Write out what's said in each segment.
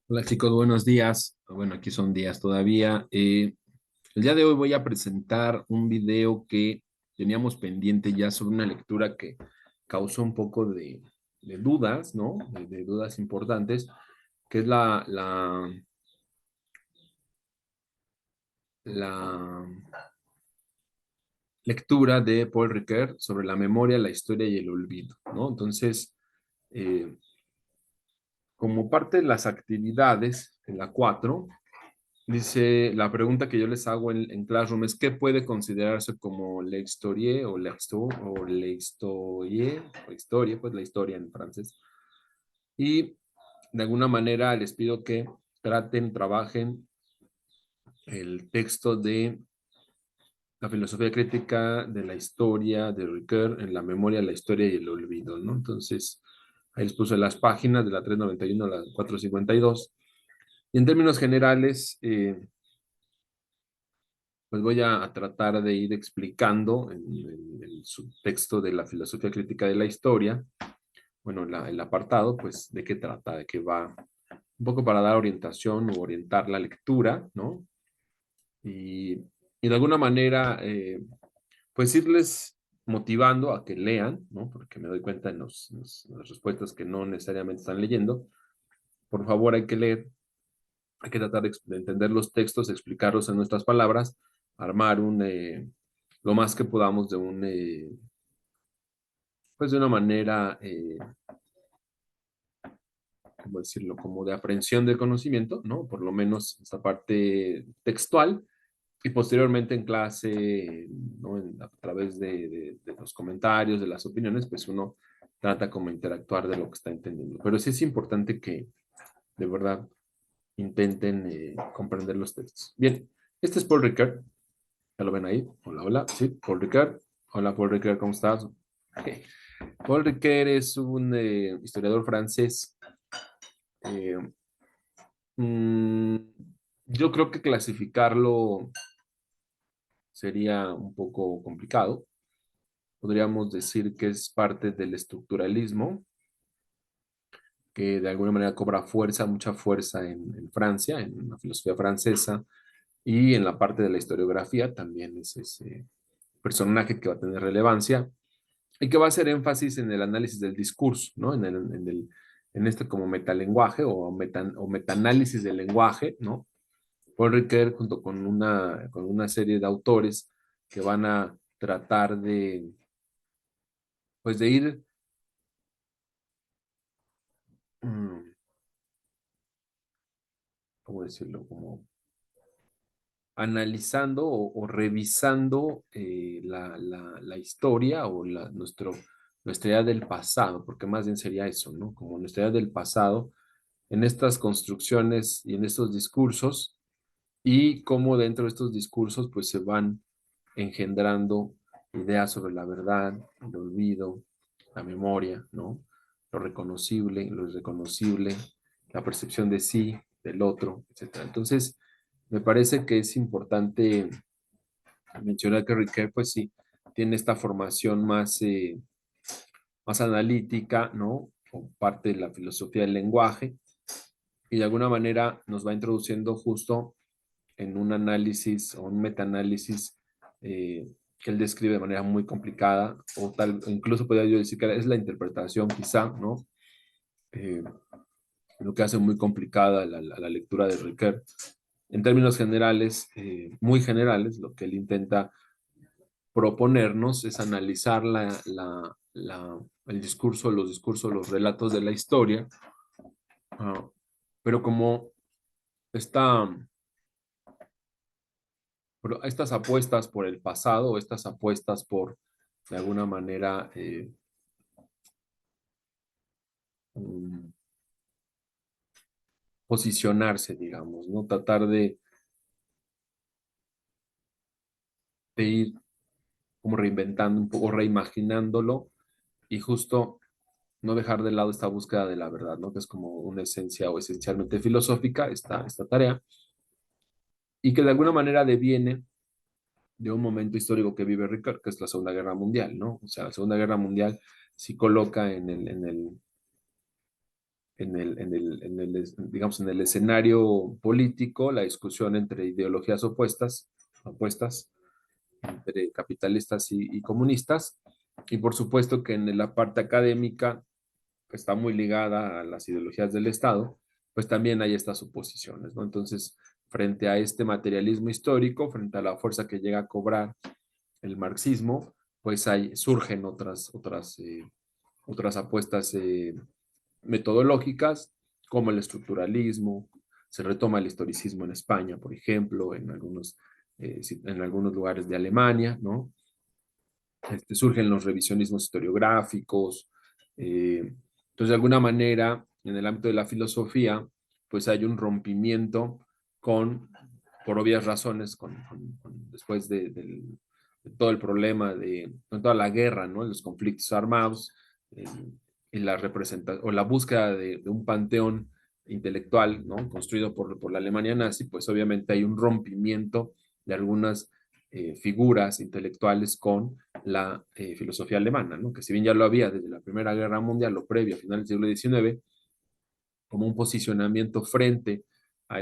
Hola chicos, buenos días. Bueno, aquí son días todavía. El día de hoy voy a presentar un video que teníamos pendiente ya sobre una lectura que causó un poco de dudas, ¿no? De dudas importantes, que es la lectura de Paul Ricoeur sobre la memoria, la historia y el olvido, ¿no? Entonces, eh, como parte de las actividades, en la 4. Dice, la pregunta que yo les hago en Classroom es, ¿qué puede considerarse como la historia o la historia, o historia, pues la historia en francés? Y de alguna manera les pido que trabajen el texto de la filosofía crítica de la historia de Ricoeur en la memoria, la historia y el olvido, ¿no? Entonces, ahí les puse las páginas de la 391 a la 452. Y en términos generales, pues voy a tratar de ir explicando en el subtexto de la filosofía crítica de la historia, bueno, el apartado, pues de qué trata, de qué va, un poco para dar orientación o orientar la lectura, ¿no? Y, y de alguna manera, pues irles motivando a que lean, ¿no? Porque me doy cuenta en las respuestas que no necesariamente están leyendo. Por favor, hay que leer, hay que tratar de entender los textos, explicarlos en nuestras palabras, armar lo más que podamos pues de una manera, ¿cómo decirlo? Como de aprehensión del conocimiento, ¿no? Por lo menos esta parte textual y posteriormente en clase, ¿no? A través de los comentarios, de las opiniones, pues uno trata como interactuar de lo que está entendiendo. Pero sí es importante que de verdad intenten comprender los textos. Bien, este es Paul Ricard. ¿Ya lo ven ahí? Hola, hola. Sí, Paul Ricard. Hola, Paul Ricard, ¿cómo estás? Okay. Paul Ricoeur es un historiador francés. Eh, mm, yo creo que clasificarlo sería un poco complicado. Podríamos decir que es parte del estructuralismo, que de alguna manera cobra fuerza, mucha fuerza en Francia, en la filosofía francesa, y en la parte de la historiografía también es ese personaje que va a tener relevancia y que va a hacer énfasis en el análisis del discurso, ¿no? En este como metalenguaje o metaanálisis del lenguaje, ¿no? Paul Ricoeur junto con una serie de autores que van a tratar pues de ir, mm, ¿cómo decirlo? Como analizando o revisando la historia o nuestra idea del pasado, porque más bien sería eso, ¿no? Como nuestra idea del pasado en estas construcciones y en estos discursos y cómo dentro de estos discursos pues se van engendrando ideas sobre la verdad, el olvido, la memoria, ¿no? Lo reconocible, lo irreconocible, la percepción de sí, del otro, etcétera. Entonces, me parece que es importante mencionar que Riquet, pues sí, tiene esta formación más analítica, ¿no? O parte de la filosofía del lenguaje, y de alguna manera nos va introduciendo justo en un análisis o un metaanálisis que él describe de manera muy complicada, incluso podría yo decir que es la interpretación quizá, ¿no? Eh, lo que hace muy complicada la lectura de Ricoeur. En términos generales, muy generales, lo que él intenta proponernos es analizar el discurso, los discursos, los relatos de la historia, uh, pero como esta estas apuestas por el pasado, estas apuestas por, de alguna manera, um, posicionarse, digamos, ¿no? Tratar de ir como reinventando un poco, reimaginándolo y justo no dejar de lado esta búsqueda de la verdad, ¿no? Que es como una esencia o esencialmente filosófica, esta tarea, y que de alguna manera deviene de un momento histórico que vive Ricard, que es la Segunda Guerra Mundial, ¿no? O sea, la Segunda Guerra Mundial sí coloca digamos, en el escenario político, la discusión entre ideologías opuestas entre capitalistas y comunistas, y por supuesto que en la parte académica, que está muy ligada a las ideologías del Estado, pues también hay estas oposiciones, ¿no? Entonces, frente a este materialismo histórico, frente a la fuerza que llega a cobrar el marxismo, pues surgen otras apuestas metodológicas, como el estructuralismo, se retoma el historicismo en España, por ejemplo, en algunos lugares de Alemania, ¿no? Surgen los revisionismos historiográficos. Entonces, de alguna manera, en el ámbito de la filosofía, pues hay un rompimiento por obvias razones, después de todo el problema, con toda la guerra, ¿no? Los conflictos armados, eh, y o la búsqueda de un panteón intelectual, ¿no? Construido por la Alemania nazi, pues obviamente hay un rompimiento de algunas figuras intelectuales con la filosofía alemana, ¿no? Que si bien ya lo había desde la Primera Guerra Mundial, lo previo, a finales del siglo XIX, como un posicionamiento frente a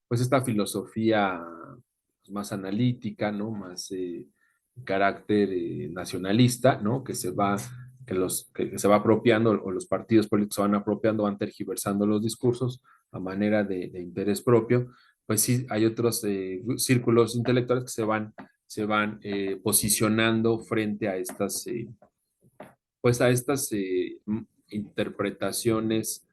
pues esta filosofía más analítica, ¿no? Más carácter nacionalista, ¿no? Que se va apropiando, o los partidos políticos se van apropiando, van tergiversando los discursos a manera de interés propio, pues sí, hay otros círculos intelectuales que se van posicionando frente a estas interpretaciones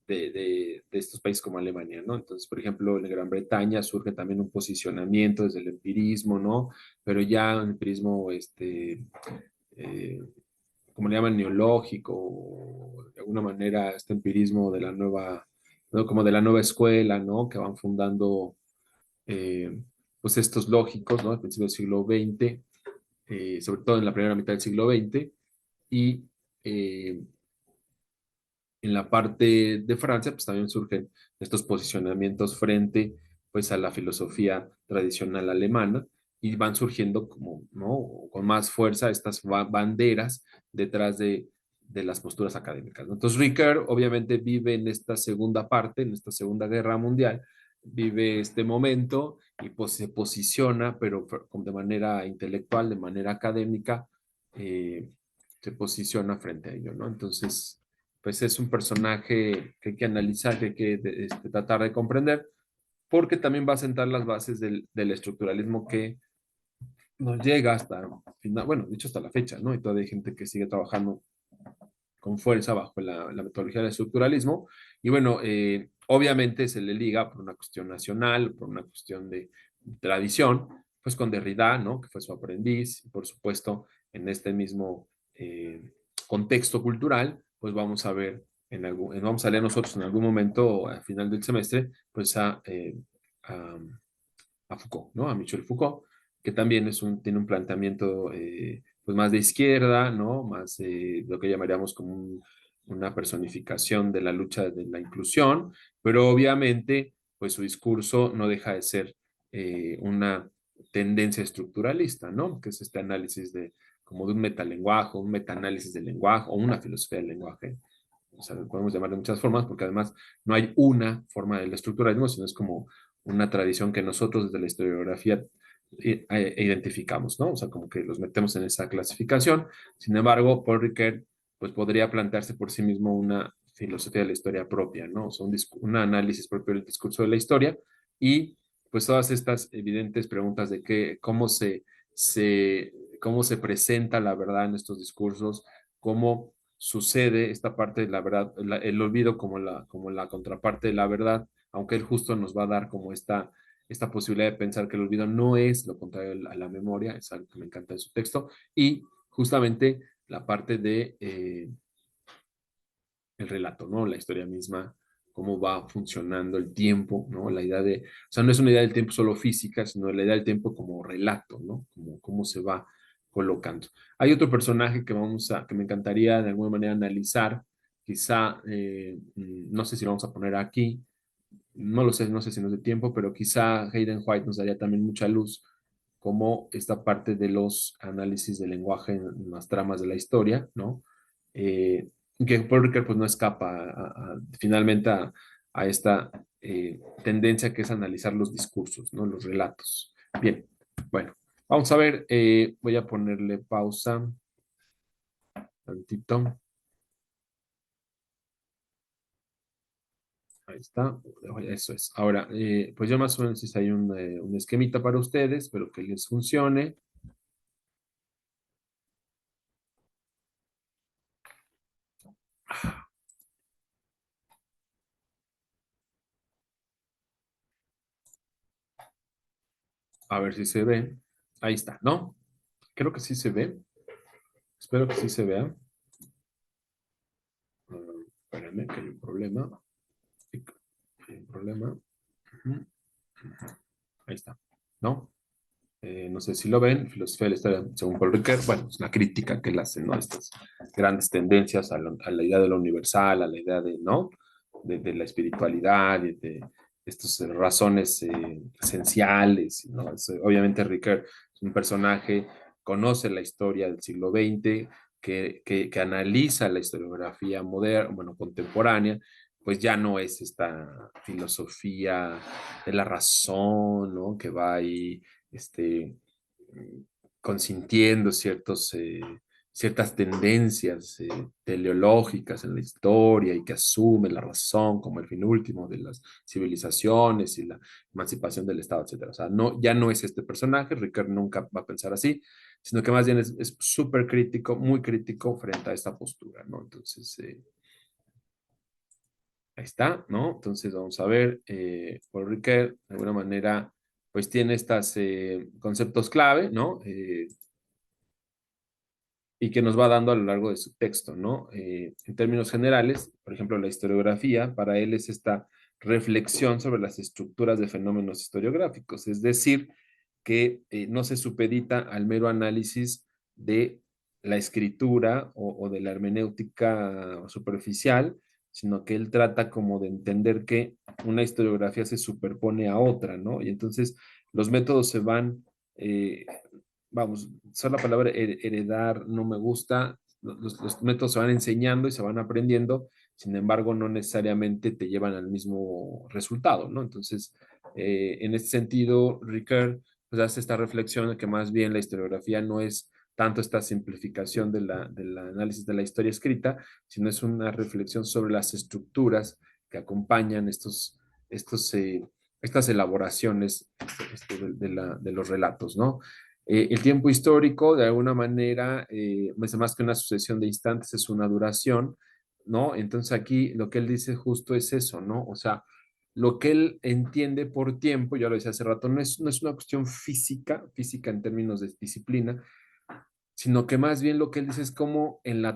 de estos países como Alemania, ¿no? Entonces, por ejemplo, en Gran Bretaña surge también un posicionamiento desde el empirismo, ¿no? Pero ya un empirismo, eh, como le llaman, neológico, o de alguna manera este empirismo de la nueva, ¿no? Como de la nueva escuela, ¿no? Que van fundando, eh, pues estos lógicos, ¿no? Al principio del siglo XX, sobre todo en la primera mitad del siglo XX, y eh, en la parte de Francia, pues también surgen estos posicionamientos frente, pues, a la filosofía tradicional alemana, y van surgiendo como, ¿no? Con más fuerza estas banderas detrás de las posturas académicas, ¿no? Entonces Ricoeur obviamente vive en esta segunda parte, en esta Segunda Guerra Mundial, vive este momento y pues se posiciona, pero de manera intelectual, de manera académica, eh, se posiciona frente a ello, ¿no? Entonces, pues es un personaje que hay que analizar, que hay que tratar de comprender, porque también va a sentar las bases del estructuralismo que nos llega hasta, final, bueno, dicho hasta la fecha, ¿no? Y todavía hay gente que sigue trabajando con fuerza bajo la metodología del estructuralismo. Y bueno, obviamente se le liga por una cuestión nacional, por una cuestión de tradición, pues con Derrida, ¿no? Que fue su aprendiz, y por supuesto, en este mismo contexto cultural, pues vamos a ver, vamos a leer nosotros en algún momento, al final del semestre, pues a, a Foucault, ¿no? A Michel Foucault, que también tiene un planteamiento pues más de izquierda, ¿no? Más lo que llamaríamos como una personificación de la lucha de la inclusión, pero obviamente pues su discurso no deja de ser una tendencia estructuralista, ¿no? Que es este análisis como de un metalenguaje, un metaanálisis del lenguaje o una filosofía del lenguaje. O sea, podemos llamar de muchas formas, porque además no hay una forma del estructuralismo, sino es como una tradición que nosotros desde la historiografía identificamos, ¿no? O sea, como que los metemos en esa clasificación. Sin embargo, Paul Ricoeur, pues podría plantearse por sí mismo una filosofía de la historia propia, ¿no? O sea, un análisis propio del discurso de la historia, y pues todas estas evidentes preguntas de se, cómo se presenta la verdad en estos discursos, cómo sucede esta parte de la verdad, el olvido como la contraparte de la verdad, aunque él justo nos va a dar como esta posibilidad de pensar que el olvido no es lo contrario a la memoria, es algo que me encanta de su texto, y justamente la parte el relato, ¿no? La historia misma, cómo va funcionando el tiempo, ¿no? O sea, no es una idea del tiempo solo física, sino la idea del tiempo como relato, ¿no? Como cómo se va colocando. Hay otro personaje que me encantaría de alguna manera analizar, quizá, no sé si lo vamos a poner aquí, no lo sé, no sé si nos dé tiempo, pero quizá Hayden White nos daría también mucha luz, como esta parte de los análisis del lenguaje en las tramas de la historia, ¿no? eh, que Paul Ricoeur pues no escapa finalmente a esta tendencia que es analizar los discursos, ¿no? Los relatos. Bien, bueno, vamos a ver, voy a ponerle pausa tantito. Ahí está, eso es. Ahora, pues yo más o menos hice ahí un esquemita para ustedes, espero que les funcione. A ver si se ve. Ahí está, ¿no? Creo que sí se ve. Espero que sí se vea. Espérenme, que hay un problema. Hay un problema. Ujú. Ahí está, ¿no? No sé si lo ven, filosofía de la historia, según Paul Ricoeur, bueno, es una crítica que él hace, ¿no? Estas grandes tendencias a la idea de lo universal, a la idea de, ¿no? De la espiritualidad, de estas razones esenciales, ¿no? Obviamente Ricoeur es un personaje, conoce la historia del siglo XX, que analiza la historiografía moderna, bueno, contemporánea, pues ya no es esta filosofía de la razón, ¿no? Que va ahí este, consintiendo ciertas tendencias teleológicas en la historia y que asume la razón como el fin último de las civilizaciones y la emancipación del Estado, etcétera. O sea, no, ya no es este personaje, Ricard nunca va a pensar así, sino que más bien es súper crítico, muy crítico frente a esta postura, ¿no? Entonces, ahí está, ¿no? Entonces vamos a ver, Paul Ricoeur, de alguna manera, pues tiene estos conceptos clave, ¿no? Y que nos va dando a lo largo de su texto, ¿no? En términos generales, por ejemplo, la historiografía, para él es esta reflexión sobre las estructuras de fenómenos historiográficos, es decir, que no se supedita al mero análisis de la escritura o de la hermenéutica superficial, sino que él trata como de entender que una historiografía se superpone a otra, ¿no? Y entonces los métodos se van vamos, usar la palabra heredar no me gusta, los métodos se van enseñando y se van aprendiendo, sin embargo, no necesariamente te llevan al mismo resultado, ¿no? Entonces, en este sentido, Ricard pues, hace esta reflexión de que más bien la historiografía no es tanto esta simplificación del análisis de la historia escrita, sino es una reflexión sobre las estructuras que acompañan estas elaboraciones de los relatos, ¿no? El tiempo histórico, de alguna manera, más que una sucesión de instantes, es una duración, ¿no? Entonces aquí lo que él dice justo es eso, ¿no? O sea, lo que él entiende por tiempo, ya lo decía hace rato, no es una cuestión física en términos de disciplina, sino que más bien lo que él dice es como en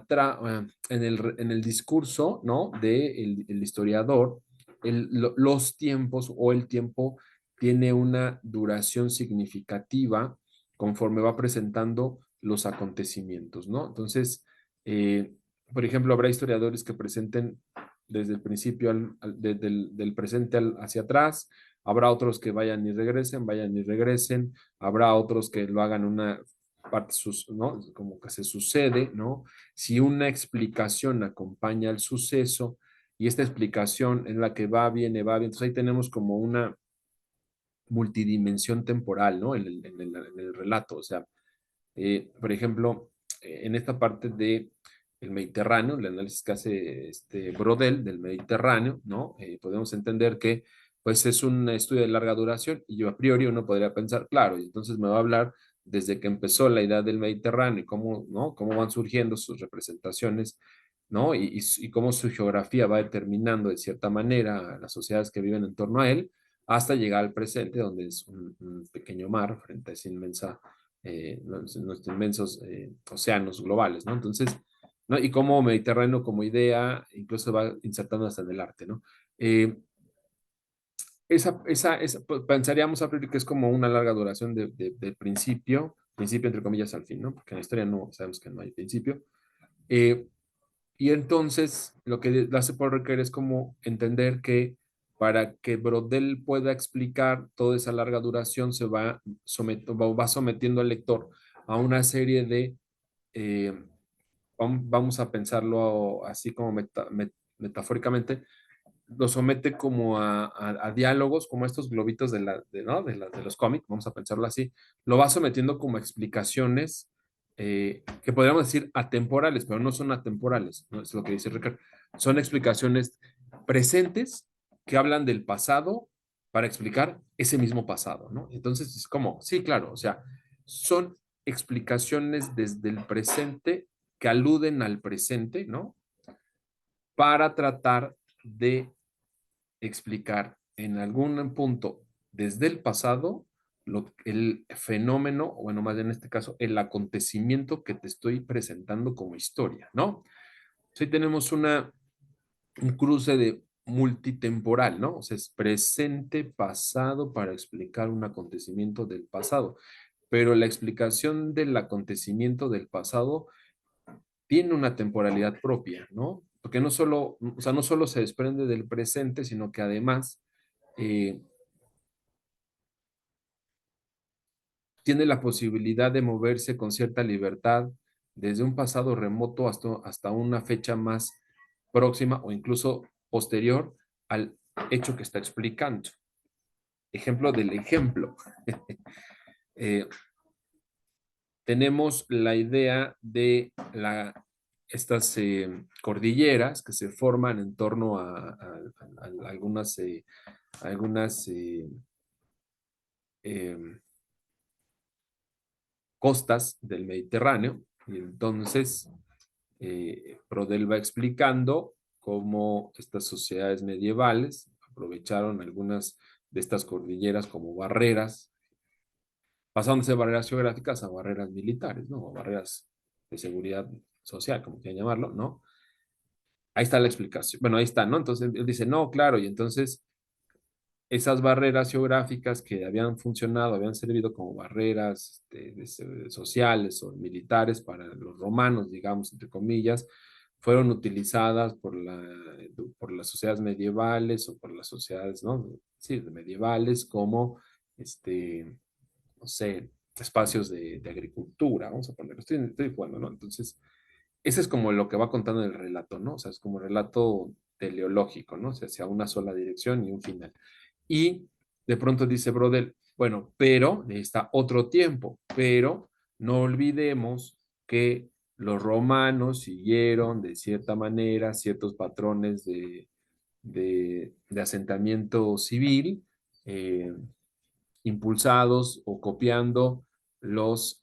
el discurso, ¿no? De el historiador, los tiempos o el tiempo tiene una duración significativa conforme va presentando los acontecimientos, ¿no? Entonces, eh, por ejemplo, habrá historiadores que presenten desde el principio del presente hacia atrás, habrá otros que vayan y regresen, habrá otros que lo hagan una parte, ¿no? Como que se sucede, ¿no? Si una explicación acompaña al suceso y esta explicación es la que va, bien, entonces ahí tenemos como una multidimensión temporal, ¿no? En el relato, o sea, por ejemplo, en esta parte de el Mediterráneo, el análisis que hace este Brodel del Mediterráneo, ¿no? Podemos entender que pues es un estudio de larga duración y yo a priori uno podría pensar, claro, y entonces me va a hablar desde que empezó la idea del Mediterráneo y cómo, ¿no? Cómo van surgiendo sus representaciones, ¿no? Y cómo su geografía va determinando de cierta manera a las sociedades que viven en torno a él, hasta llegar al presente, donde es un pequeño mar frente a esa inmensa los inmensos océanos globales, ¿no? Entonces, ¿no? Y como Mediterráneo como idea, incluso va insertando hasta en el arte, ¿no? Eh, pues, pensaríamos a priori que es como una larga duración de principio entre comillas al fin, ¿no? Porque en la historia no sabemos que no hay principio. Eh, y entonces lo que hace por requerir es como entender que para que Brodel pueda explicar toda esa larga duración va sometiendo al lector a una serie de vamos a pensarlo así como metafóricamente, lo somete como a diálogos, como estos globitos ¿no? de los cómics, vamos a pensarlo así, lo va sometiendo como a explicaciones que podríamos decir atemporales, pero no son atemporales, ¿no? Es lo que dice Ricardo. Son explicaciones presentes que hablan del pasado para explicar ese mismo pasado, ¿no? Entonces es como, sí, claro, o sea, son explicaciones desde el presente que aluden al presente, ¿no? Para tratar de explicar en algún punto desde el pasado el fenómeno, o bueno, más bien en este caso, el acontecimiento que te estoy presentando como historia, ¿no? Sí tenemos un cruce de multitemporal, ¿no? O sea, es presente, pasado para explicar un acontecimiento del pasado, pero la explicación del acontecimiento del pasado tiene una temporalidad propia, ¿no? Porque no solo, o sea, no solo se desprende del presente, sino que además eh, tiene la posibilidad de moverse con cierta libertad desde un pasado remoto hasta una fecha más próxima o incluso posterior al hecho que está explicando. Ejemplo del ejemplo. eh, Tenemos la idea de estas cordilleras que se forman en torno a algunas eh, costas del Mediterráneo. Y entonces, Prodel va explicando cómo estas sociedades medievales aprovecharon algunas de estas cordilleras como barreras, pasando de barreras geográficas a barreras militares, ¿no? O barreras de seguridad social, como quieran llamarlo, ¿no? Ahí está la explicación. Bueno, ahí está, ¿no? Entonces él dice, no, claro, y entonces esas barreras geográficas que habían funcionado, habían servido como barreras sociales o militares para los romanos, digamos, entre comillas, fueron utilizadas por las sociedades medievales o por las sociedades, ¿no? Sí, medievales como, no sé, espacios de agricultura, vamos a ponerlo, estoy jugando, ¿no? Entonces, ese es como lo que va contando el relato, ¿no? O sea, es como relato teleológico, ¿no? O sea, hacia una sola dirección y un final. Y de pronto dice Brodel, bueno, pero está otro tiempo, pero no olvidemos que los romanos siguieron de cierta manera ciertos patrones de asentamiento civil, impulsados o copiando los,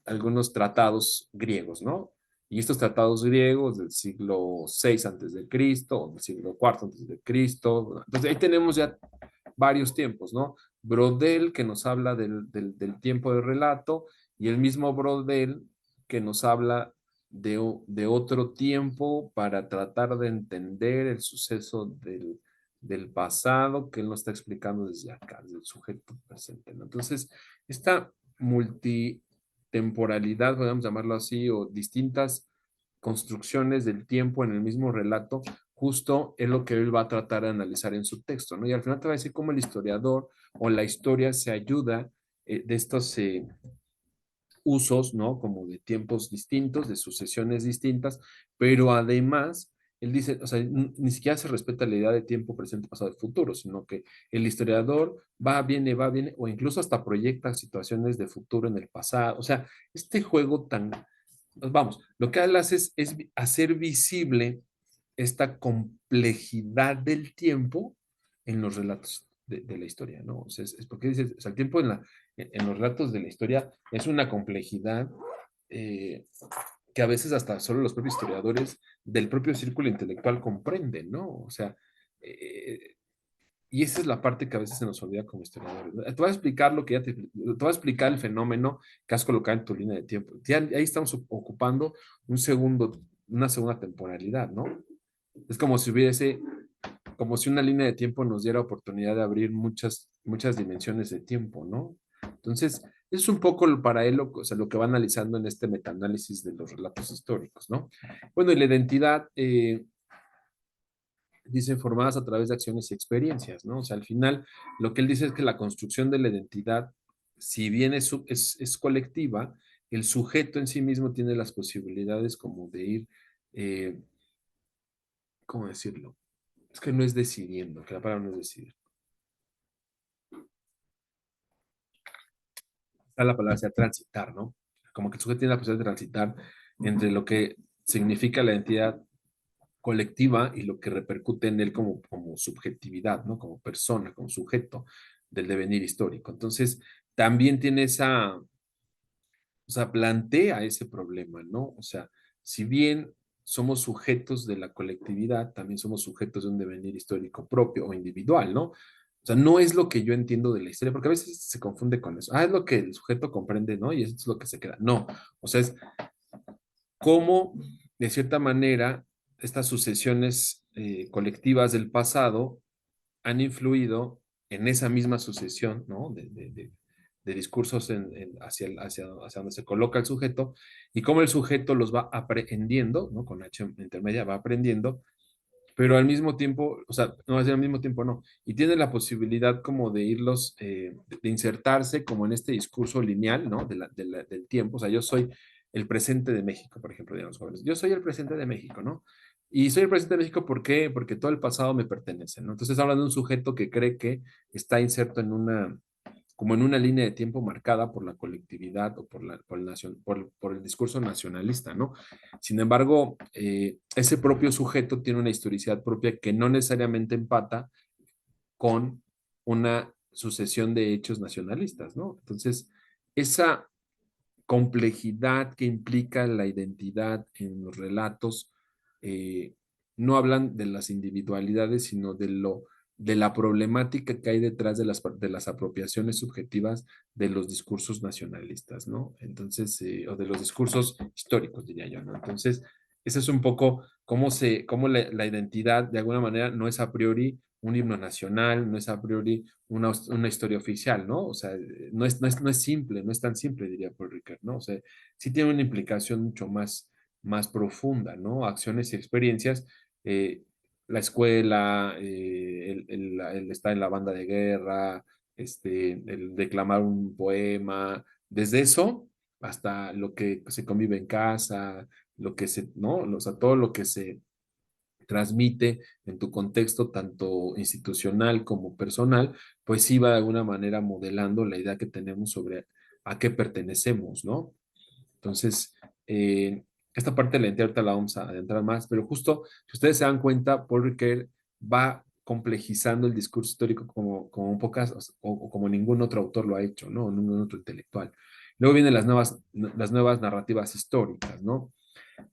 algunos tratados griegos, ¿no? Y estos tratados griegos del siglo VI antes de Cristo, o del siglo IV antes de Cristo. Entonces ahí tenemos ya varios tiempos, ¿no? Brodel que nos habla del tiempo del relato y el mismo Brodel que nos habla de otro tiempo para tratar de entender el suceso del pasado que él nos está explicando desde acá, desde el sujeto presente, ¿no? Entonces, esta multitemporalidad, podemos llamarlo así, o distintas construcciones del tiempo en el mismo relato, justo es lo que él va a tratar de analizar en su texto, ¿no? Y al final te va a decir cómo el historiador o la historia se ayuda de estos usos, ¿no? Como de tiempos distintos, de sucesiones distintas, pero además, él dice, o sea, ni siquiera se respeta la idea de tiempo presente, pasado y futuro, sino que el historiador va, viene, o incluso hasta proyecta situaciones de futuro en el pasado. O sea, este juego tan, vamos, lo que él hace es hacer visible esta complejidad del tiempo en los relatos de la historia, ¿no? O sea, es porque dices, o sea, el tiempo en los relatos de la historia es una complejidad eh, que a veces hasta solo los propios historiadores del propio círculo intelectual comprenden, ¿no? O sea, eh, y esa es la parte que a veces se nos olvida como historiadores, ¿no? Te voy a explicar lo que te voy a explicar el fenómeno que has colocado en tu línea de tiempo. Ya, ahí estamos ocupando una segunda temporalidad, ¿no? Es como si hubiese, como si una línea de tiempo nos diera oportunidad de abrir muchas dimensiones de tiempo, ¿no? Entonces, es un poco para él o sea, lo que va analizando en este metaanálisis de los relatos históricos, ¿no? Bueno, y la identidad, dicen formadas a través de acciones y experiencias, ¿no? O sea, al final, lo que él dice es que la construcción de la identidad, si bien es colectiva, el sujeto en sí mismo tiene las posibilidades como de ir, eh, ¿cómo decirlo? Es que no es decidiendo, que la palabra no es decidir. Está la palabra sea transitar, ¿no? Como que el sujeto tiene la posibilidad de transitar entre lo que significa la identidad colectiva y lo que repercute en él como subjetividad, ¿no? Como persona, como sujeto del devenir histórico. Entonces, también tiene esa, o sea, plantea ese problema, ¿no? O sea, si bien somos sujetos de la colectividad, también somos sujetos de un devenir histórico propio o individual, ¿no? O sea, no es lo que yo entiendo de la historia, porque a veces se confunde con eso. Ah, es lo que el sujeto comprende, ¿no? Y eso es lo que se queda. No, o sea, es cómo, de cierta manera, estas sucesiones colectivas del pasado han influido en esa misma sucesión, ¿no? De discursos hacia donde se coloca el sujeto y cómo el sujeto los va aprendiendo, ¿no? Con H intermedia va aprendiendo, pero al mismo tiempo, o sea, no, al mismo tiempo no, y tiene la posibilidad como de irlos, de insertarse como en este discurso lineal, ¿no? Del tiempo, o sea, yo soy el presente de México, por ejemplo, digamos, jóvenes, yo soy el presente de México, ¿no? Y soy el presente de México, ¿por qué? Porque todo el pasado me pertenece, ¿no? Entonces habla de un sujeto que cree que está inserto en una, como en una línea de tiempo marcada por la colectividad o por el discurso nacionalista, ¿no? Sin embargo, ese propio sujeto tiene una historicidad propia que no necesariamente empata con una sucesión de hechos nacionalistas, ¿no? Entonces, esa complejidad que implica la identidad en los relatos, eh, no hablan de las individualidades, sino de la problemática que hay detrás de las apropiaciones subjetivas de los discursos nacionalistas, ¿no? Entonces, o de los discursos históricos, diría yo, ¿no? Entonces, eso es un poco cómo la identidad, de alguna manera, no es a priori un himno nacional, no es a priori una historia oficial, ¿no? O sea, no es simple, no es tan simple, diría Paul Ricoeur, ¿no? O sea, sí tiene una implicación mucho más profunda, ¿no? Acciones y experiencias, eh, la escuela, el estar en la banda de guerra, el declamar un poema, desde eso hasta lo que se convive en casa, ¿no? O sea, todo lo que se transmite en tu contexto tanto institucional como personal, pues sí va de alguna manera modelando la idea que tenemos sobre a qué pertenecemos, ¿no? Entonces, esta parte de la identidad ahorita la vamos a adentrar más, pero justo, si ustedes se dan cuenta, Paul Ricoeur va complejizando el discurso histórico como un pocas, o como ningún otro autor lo ha hecho, ¿no? Ningún otro intelectual. Luego vienen las nuevas narrativas históricas, ¿no?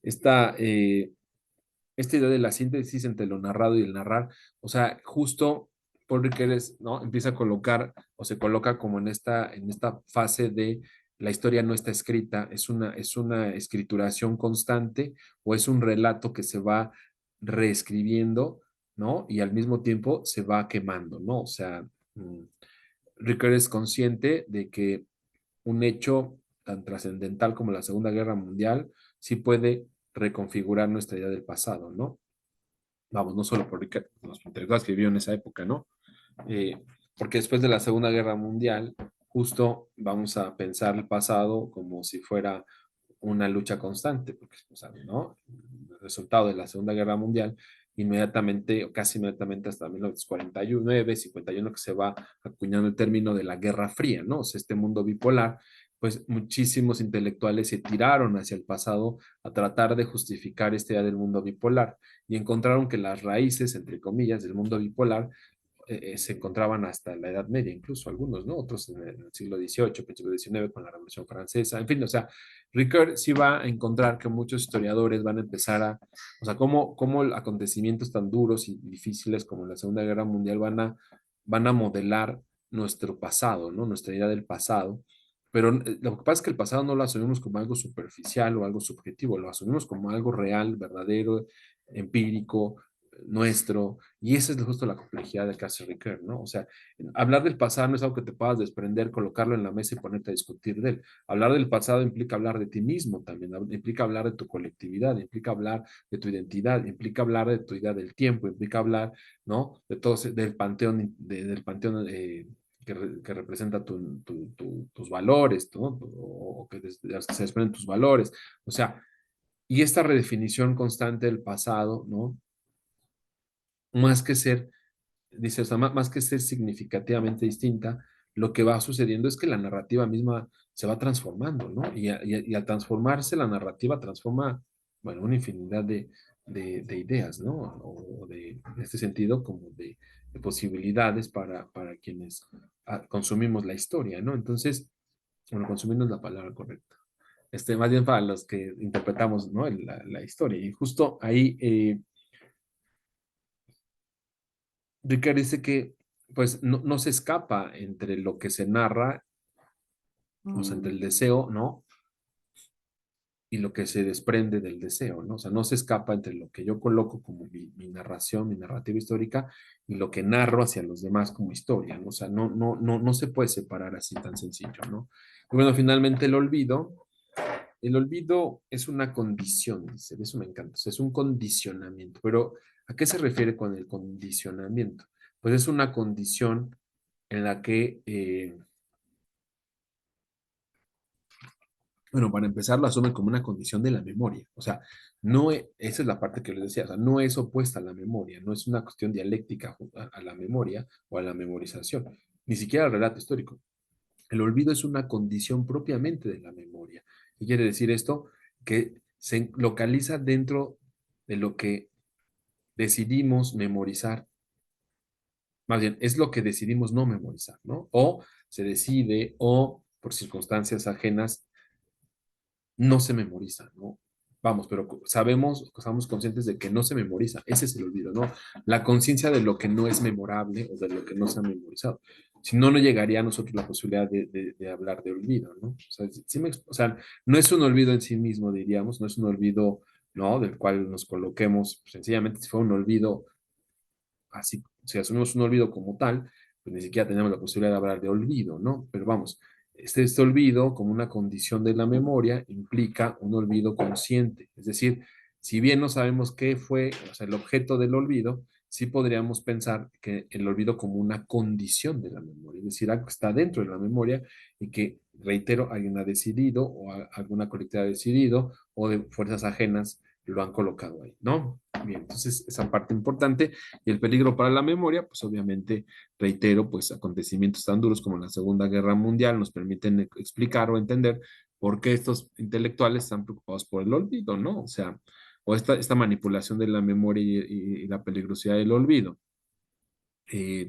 Esta, esta idea de la síntesis entre lo narrado y el narrar, o sea, justo Paul Ricoeur ¿no? Empieza a colocar o se coloca como en esta fase de la historia no está escrita, es una escrituración constante o es un relato que se va reescribiendo, ¿no? Y al mismo tiempo se va quemando, ¿no? O sea, Ricoeur es consciente de que un hecho tan trascendental como la Segunda Guerra Mundial sí puede reconfigurar nuestra idea del pasado, ¿no? Vamos, no solo por los intelectuales que vivieron en esa época, ¿no? Eh, Porque después de la Segunda Guerra Mundial, justo vamos a pensar el pasado como si fuera una lucha constante, porque, o sea, ¿no? El resultado de la Segunda Guerra Mundial, inmediatamente, o casi inmediatamente hasta 1949, 51, que se va acuñando el término de la Guerra Fría, ¿no? O sea, este mundo bipolar, pues muchísimos intelectuales se tiraron hacia el pasado a tratar de justificar esta idea del mundo bipolar y encontraron que las raíces, entre comillas, del mundo bipolar se encontraban hasta la Edad Media, incluso algunos, ¿no? Otros en el siglo XVIII, principio del XIX, con la Revolución Francesa, en fin, o sea, Ricoeur sí va a encontrar que muchos historiadores van a empezar o sea, cómo acontecimientos tan duros y difíciles como la Segunda Guerra Mundial van a modelar nuestro pasado, ¿no? Nuestra idea del pasado. Pero lo que pasa es que el pasado no lo asumimos como algo superficial o algo subjetivo, lo asumimos como algo real, verdadero, empírico, nuestro, y esa es justo la complejidad del caso Ricoeur, ¿no? O sea, hablar del pasado no es algo que te puedas desprender, colocarlo en la mesa y ponerte a discutir de él. Hablar del pasado implica hablar de ti mismo también, implica hablar de tu colectividad, implica hablar de tu identidad, implica hablar de tu idea del tiempo, implica hablar, ¿no? De todo, del panteón que representa tus valores, ¿no? O que de las que se desprenden tus valores. O sea, y esta redefinición constante del pasado, ¿no? Más que ser, dice, o sea, más que ser significativamente distinta, lo que va sucediendo es que la narrativa misma se va transformando, ¿no? Y al transformarse, la narrativa transforma, bueno, una infinidad de ideas, ¿no? O en este sentido, como de posibilidades para quienes consumimos la historia, ¿no? Entonces, bueno, consumir no es la palabra correcta. Más bien para los que interpretamos, ¿no? La historia. Y justo ahí, Ricard dice que, pues, no se escapa entre lo que se narra, o sea, entre el deseo, ¿no? Y lo que se desprende del deseo, ¿no? O sea, no se escapa entre lo que yo coloco como mi narración, mi narrativa histórica, y lo que narro hacia los demás como historia, ¿no? O sea, no se puede separar así tan sencillo, ¿no? Y bueno, finalmente el olvido es una condición, dice, eso me encanta, o sea, es un condicionamiento, pero ¿a qué se refiere con el condicionamiento? Pues es una condición en la que bueno, para empezar, lo asumen como una condición de la memoria. O sea, esa es la parte que les decía, o sea, no es opuesta a la memoria, no es una cuestión dialéctica a la memoria o a la memorización, ni siquiera al relato histórico. El olvido es una condición propiamente de la memoria. ¿Qué quiere decir esto? Que se localiza dentro de lo que decidimos memorizar, más bien, es lo que decidimos no memorizar, ¿no? O se decide, o por circunstancias ajenas no se memoriza, ¿no? Vamos, pero sabemos, estamos conscientes de que no se memoriza, ese es el olvido, ¿no? La conciencia de lo que no es memorable o de lo que no se ha memorizado. Si no, no llegaría a nosotros la posibilidad de hablar de olvido, ¿no? O sea, o sea, no es un olvido en sí mismo, diríamos, no es un olvido, ¿no? Del cual nos coloquemos, sencillamente si fue un olvido así, si asumimos un olvido como tal, pues ni siquiera tenemos la posibilidad de hablar de olvido, ¿no? Pero vamos, este olvido como una condición de la memoria implica un olvido consciente, es decir, si bien no sabemos qué fue, o sea, el objeto del olvido, sí podríamos pensar que el olvido como una condición de la memoria, es decir, algo que está dentro de la memoria y que, reitero, alguien ha decidido o alguna colectividad ha decidido o de fuerzas ajenas lo han colocado ahí, ¿no? Bien, entonces esa parte importante y el peligro para la memoria, pues obviamente, reitero, pues acontecimientos tan duros como la Segunda Guerra Mundial nos permiten explicar o entender por qué estos intelectuales están preocupados por el olvido, ¿no? O sea, o esta manipulación de la memoria y la peligrosidad del olvido.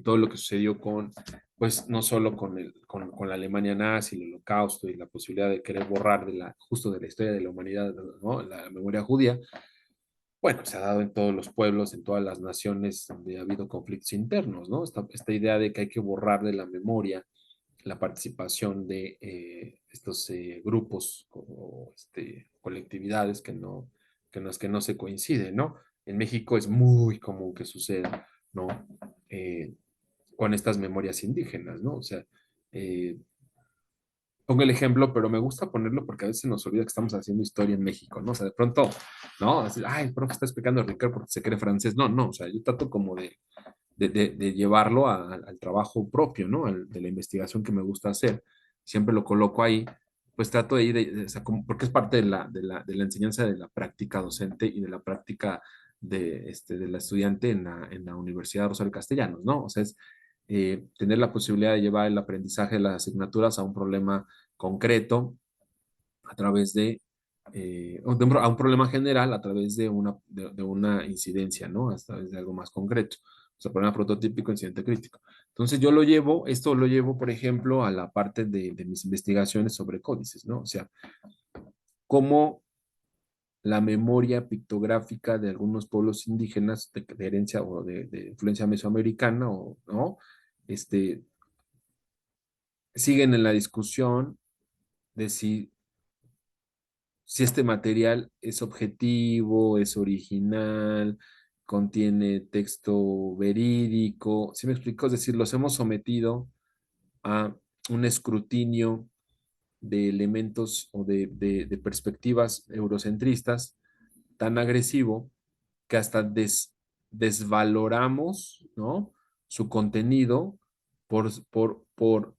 Todo lo que sucedió con, pues no solo con la Alemania nazi, el holocausto y la posibilidad de querer borrar justo de la historia de la humanidad, ¿no? La memoria judía, bueno, se ha dado en todos los pueblos, en todas las naciones donde ha habido conflictos internos, ¿no? Esta idea de que hay que borrar de la memoria la participación de estos grupos o colectividades que no se coinciden, ¿no? En México es muy común que suceda, ¿no? Eh, con estas memorias indígenas, ¿no? O sea, eh, pongo el ejemplo, pero me gusta ponerlo porque a veces nos olvida que estamos haciendo historia en México, ¿no? O sea, de pronto, ¿no? Así, ay, el profe está explicando a Ricardo porque se cree francés. No, no, o sea, yo trato como de llevarlo al trabajo propio, ¿no? De la investigación que me gusta hacer. Siempre lo coloco ahí, pues trato de ir, o sea, porque es parte de la enseñanza de la práctica docente y de la práctica de la estudiante en la Universidad Rosario Castellanos, ¿no? O sea, es tener la posibilidad de llevar el aprendizaje de las asignaturas a un problema concreto a través a un problema general a través de una incidencia, ¿no? A través de algo más concreto. O sea, problema prototípico, incidente crítico. Entonces yo esto lo llevo, por ejemplo, a la parte de mis investigaciones sobre códices, ¿no? O sea, cómo la memoria pictográfica de algunos pueblos indígenas de herencia o de influencia mesoamericana, o, ¿no? Este, siguen en la discusión de si este material es objetivo, es original, contiene texto verídico. ¿Sí me explico? Es decir, los hemos sometido a un escrutinio de elementos o de perspectivas eurocentristas tan agresivo que hasta desvaloramos, ¿no? Su contenido por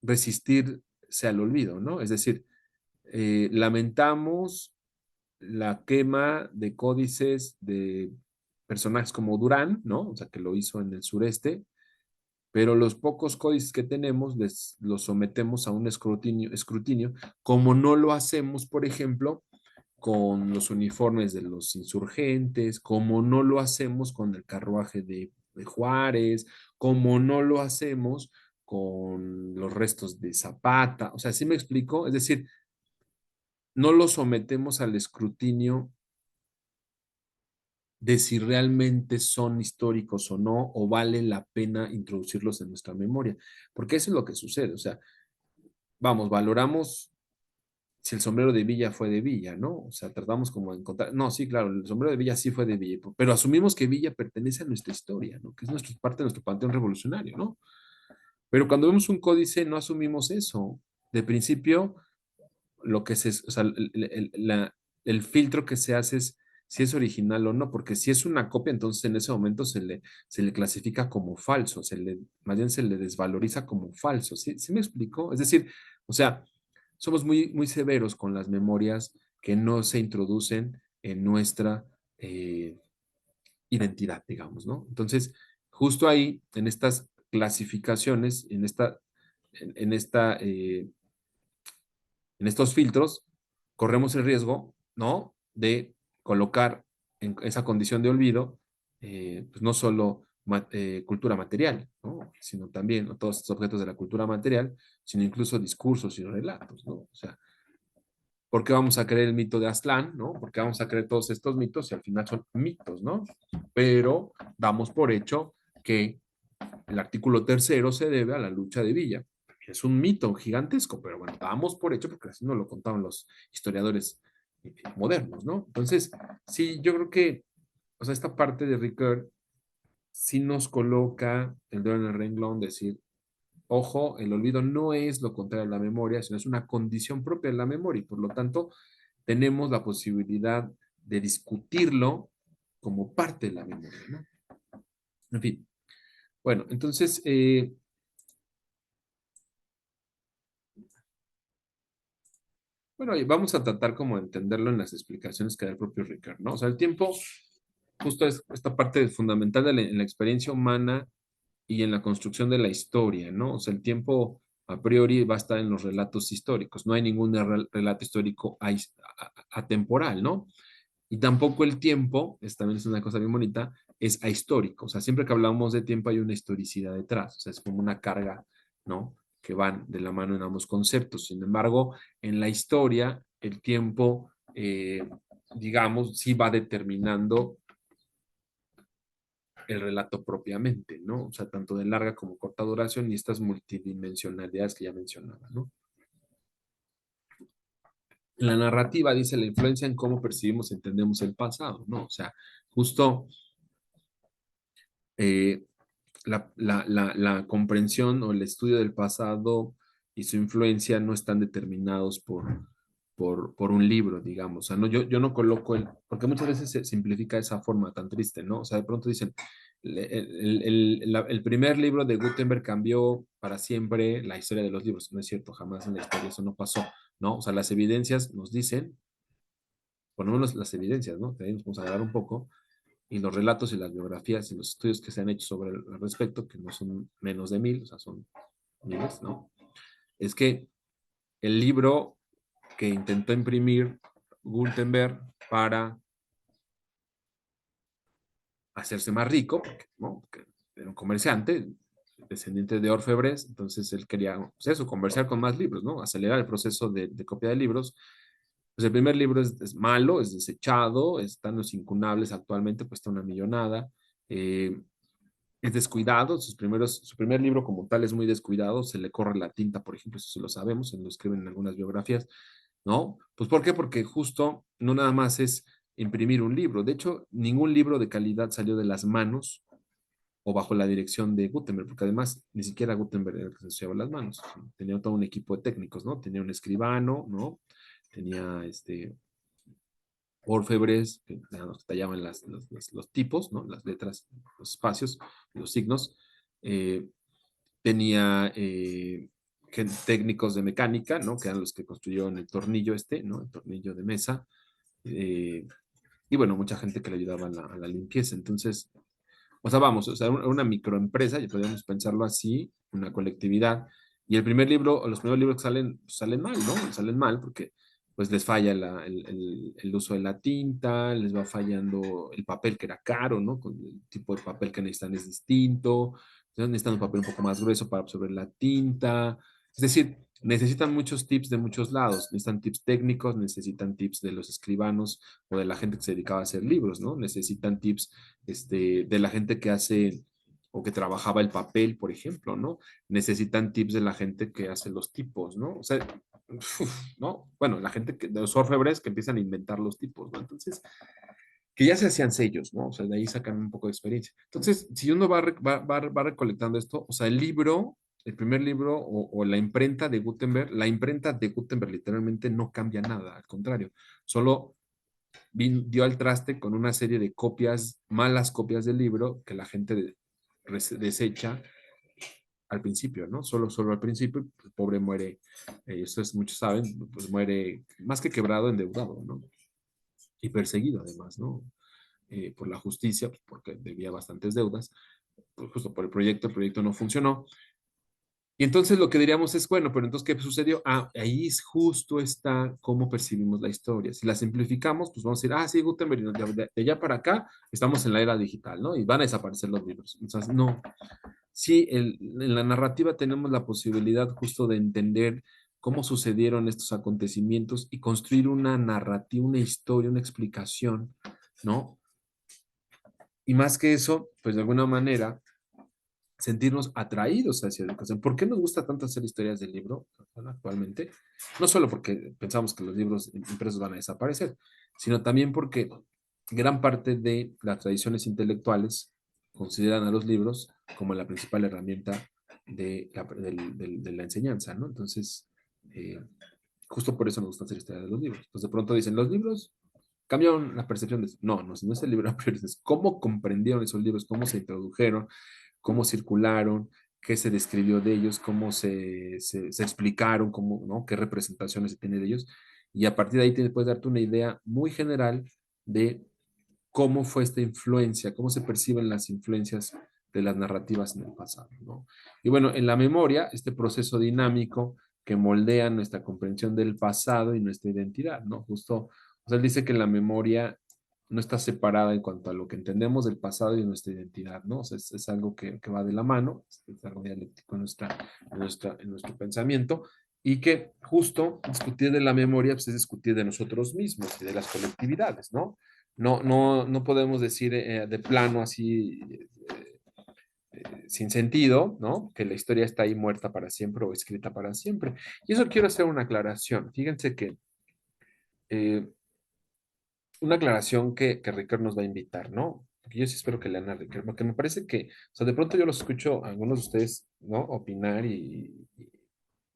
resistirse al olvido, ¿no? Es decir, lamentamos la quema de códices de personajes como Durán, ¿no? O sea, que lo hizo en el sureste, pero los pocos códices que tenemos los sometemos a un escrutinio, como no lo hacemos, por ejemplo, con los uniformes de los insurgentes, como no lo hacemos con el carruaje de Juárez, como no lo hacemos con los restos de Zapata. O sea, ¿sí me explico? Es decir, no lo sometemos al escrutinio de si realmente son históricos o no, o vale la pena introducirlos en nuestra memoria, porque eso es lo que sucede. O sea, vamos, valoramos si el sombrero de Villa fue de Villa, ¿no? O sea, tratamos como de encontrar, no, sí, claro, el sombrero de Villa sí fue de Villa, pero asumimos que Villa pertenece a nuestra historia, ¿no? Que es parte de nuestro panteón revolucionario, ¿no? Pero cuando vemos un códice no asumimos eso. De principio, lo que se, o sea, el filtro que se hace es si es original o no, porque si es una copia, entonces en ese momento se le clasifica como falso, más bien se le desvaloriza como falso. ¿Sí, sí me explico? Es decir, o sea, somos muy, muy severos con las memorias que no se introducen en nuestra identidad, digamos, ¿no? Entonces, justo ahí, en estas clasificaciones, en estos filtros, corremos el riesgo, ¿no? De colocar en esa condición de olvido, pues no solo cultura material, ¿no? Sino también, ¿no?, todos estos objetos de la cultura material, sino incluso discursos y relatos, ¿no? O sea, ¿por qué vamos a creer el mito de Aztlán, ¿no? ¿Por qué vamos a creer todos estos mitos si al final son mitos, ¿no? Pero damos por hecho que el artículo tercero se debe a la lucha de Villa. Es un mito gigantesco, pero bueno, damos por hecho porque así nos lo contaban los historiadores modernos, ¿no? Entonces, sí, yo creo que, o sea, esta parte de Ricoeur sí nos coloca el dedo en el renglón, decir, ojo, el olvido no es lo contrario a la memoria, sino es una condición propia de la memoria y por lo tanto tenemos la posibilidad de discutirlo como parte de la memoria, ¿no? En fin, bueno, entonces, bueno, y vamos a tratar como de entenderlo en las explicaciones que da el propio Ricard, ¿no? O sea, el tiempo justo es esta parte fundamental en la experiencia humana y en la construcción de la historia, ¿no? O sea, el tiempo a priori va a estar en los relatos históricos, no hay ningún relato histórico atemporal, ¿no? Y tampoco el tiempo, también es una cosa bien bonita, es ahistórico. O sea, siempre que hablamos de tiempo hay una historicidad detrás. O sea, es como una carga, ¿no? Que van de la mano en ambos conceptos. Sin embargo, en la historia, el tiempo, digamos, sí va determinando el relato propiamente, ¿no? O sea, tanto de larga como corta duración y estas multidimensionalidades que ya mencionaba, ¿no? La narrativa dice la influencia en cómo percibimos y entendemos el pasado, ¿no? O sea, justo eh, la comprensión o el estudio del pasado y su influencia no están determinados por un libro, digamos. O sea, no, yo no coloco porque muchas veces se simplifica de esa forma tan triste, ¿no? O sea, de pronto dicen, el primer libro de Gutenberg cambió para siempre la historia de los libros. No es cierto, jamás en la historia eso no pasó, ¿no? O sea, las evidencias nos dicen, por lo menos las evidencias, ¿no? De ahí nos vamos a agarrar un poco, y los relatos y las biografías y los estudios que se han hecho sobre el respecto, que no son menos de 1000, o sea, son miles, ¿no? Es que el libro que intentó imprimir Gutenberg para hacerse más rico, porque, ¿no? Porque era un comerciante, descendiente de orfebres, entonces él quería, pues eso, comerciar con más libros, ¿no? Acelerar el proceso de copia de libros. Pues el primer libro es malo, es desechado, están los incunables actualmente, cuesta una millonada. Es descuidado, su primer libro como tal es muy descuidado, se le corre la tinta, por ejemplo, eso sí lo sabemos, se lo escriben en algunas biografías, ¿no? Pues ¿por qué? Porque justo no nada más es imprimir un libro, de hecho, ningún libro de calidad salió de las manos o bajo la dirección de Gutenberg, porque además ni siquiera Gutenberg era el que se llevaba las manos, tenía todo un equipo de técnicos, ¿no? Tenía un escribano, ¿no? Tenía orfebres, que tallaban los tipos, ¿no? Las letras, los espacios, los signos. tenía técnicos de mecánica, ¿no? Que eran los que construyeron el tornillo ¿no? El tornillo de mesa. eh, y bueno, mucha gente que le ayudaba a la limpieza. Entonces, o sea, vamos, o sea, una microempresa, y podríamos pensarlo así, una colectividad. Y el primer libro, o los primeros libros que salen, pues, salen mal, ¿no? Salen mal porque pues les falla el uso de la tinta, les va fallando el papel que era caro, ¿no? Con el tipo de papel que necesitan es distinto, entonces necesitan un papel un poco más grueso para absorber la tinta. Es decir, necesitan muchos tips de muchos lados, necesitan tips técnicos, necesitan tips de los escribanos o de la gente que se dedicaba a hacer libros, ¿no? Necesitan tips de la gente que hace o que trabajaba el papel, por ejemplo, ¿no? Necesitan tips de la gente que hace los tipos, ¿no? O sea, ¿no? Bueno, la gente de los orfebres que empiezan a inventar los tipos, ¿no? Entonces, que ya se hacían sellos, ¿no? O sea, de ahí sacan un poco de experiencia. Entonces, si uno va recolectando esto, o sea, el libro, el primer libro o la imprenta de Gutenberg, la imprenta de Gutenberg literalmente no cambia nada, al contrario, solo dio al traste con una serie de copias, malas copias del libro que la gente desecha al principio, ¿no? Solo al principio, el pobre muere, eso es, muchos saben, pues muere más que quebrado, endeudado, ¿no? Y perseguido además, ¿no? Por la justicia, pues porque debía bastantes deudas, pues justo por el proyecto no funcionó. Y entonces lo que diríamos es, bueno, pero entonces, ¿qué sucedió? Ah, ahí es justo está cómo percibimos la historia. Si la simplificamos, pues vamos a decir, ah, sí, Gutenberg, de allá para acá estamos en la era digital, ¿no? Y van a desaparecer los libros. Entonces, no. Sí, en la narrativa tenemos la posibilidad justo de entender cómo sucedieron estos acontecimientos y construir una narrativa, una historia, una explicación, ¿no? Y más que eso, pues de alguna manera sentirnos atraídos hacia la educación. ¿Por qué nos gusta tanto hacer historias del libro, bueno, actualmente? No solo porque pensamos que los libros impresos van a desaparecer, sino también porque gran parte de las tradiciones intelectuales consideran a los libros como la principal herramienta de la enseñanza, ¿no? Entonces, eh, justo por eso nos gusta hacer historias de los libros. Entonces, de pronto dicen, los libros cambiaron la percepción de eso. No, no, no es el libro a priori, es cómo comprendieron esos libros, cómo se introdujeron, cómo circularon, qué se describió de ellos, cómo se explicaron, cómo, ¿no? Qué representaciones se tiene de ellos. Y a partir de ahí puedes darte una idea muy general de cómo fue esta influencia, cómo se perciben las influencias de las narrativas en el pasado, ¿no? Y bueno, en la memoria, este proceso dinámico que moldea nuestra comprensión del pasado y nuestra identidad, ¿no? Justo, o sea, él dice que la memoria no está separada en cuanto a lo que entendemos del pasado y de nuestra identidad, ¿no? O sea, es algo que va de la mano, es algo dialéctico en nuestro pensamiento, y que justo discutir de la memoria pues, es discutir de nosotros mismos y de las colectividades, ¿no? No podemos decir de plano así sin sentido, ¿no? Que la historia está ahí muerta para siempre o escrita para siempre. Y eso quiero hacer una aclaración. Fíjense que eh, una aclaración que Ricardo nos va a invitar, ¿no? Porque yo sí espero que lean a Ricardo, porque me parece que, o sea, de pronto yo los escucho a algunos de ustedes, ¿no? Opinar y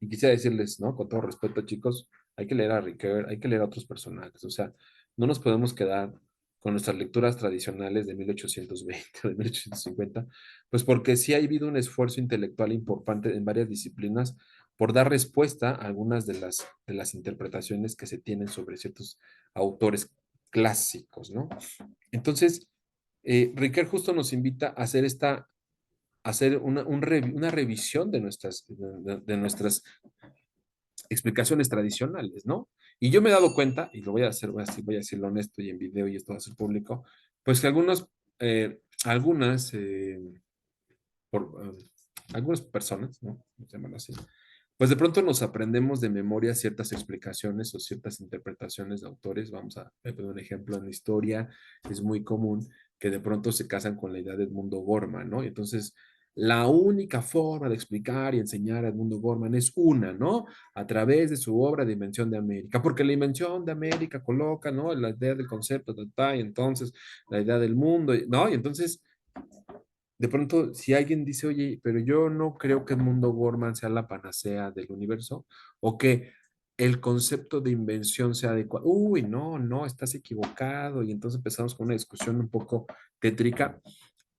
quisiera decirles, ¿no? Con todo respeto, chicos, hay que leer a Ricoeur, hay que leer a otros personajes, o sea, no nos podemos quedar con nuestras lecturas tradicionales de 1820 o de 1850, pues porque sí ha habido un esfuerzo intelectual importante en varias disciplinas por dar respuesta a algunas de las interpretaciones que se tienen sobre ciertos autores clásicos, ¿no? Entonces, Ricoeur justo nos invita a hacer hacer una revisión de nuestras explicaciones tradicionales, ¿no? Y yo me he dado cuenta, y lo voy a hacer, voy a decirlo honesto y en video y esto va a ser público, pues que algunas, por, algunas personas, ¿no? Llamarlo así, pues de pronto nos aprendemos de memoria ciertas explicaciones o ciertas interpretaciones de autores. Vamos a poner un ejemplo en la historia, es muy común que de pronto se casan con la idea de Edmundo Gorman, ¿no? Y entonces, la única forma de explicar y enseñar a Edmundo Gorman es una, ¿no? A través de su obra de Invención de América, porque la Invención de América coloca, ¿no? La idea del concepto, y entonces la idea del mundo, ¿no? Y entonces de pronto, si alguien dice, oye, pero yo no creo que el mundo Gorman sea la panacea del universo, o que el concepto de invención sea adecuado, uy, no, estás equivocado, y entonces empezamos con una discusión un poco tétrica,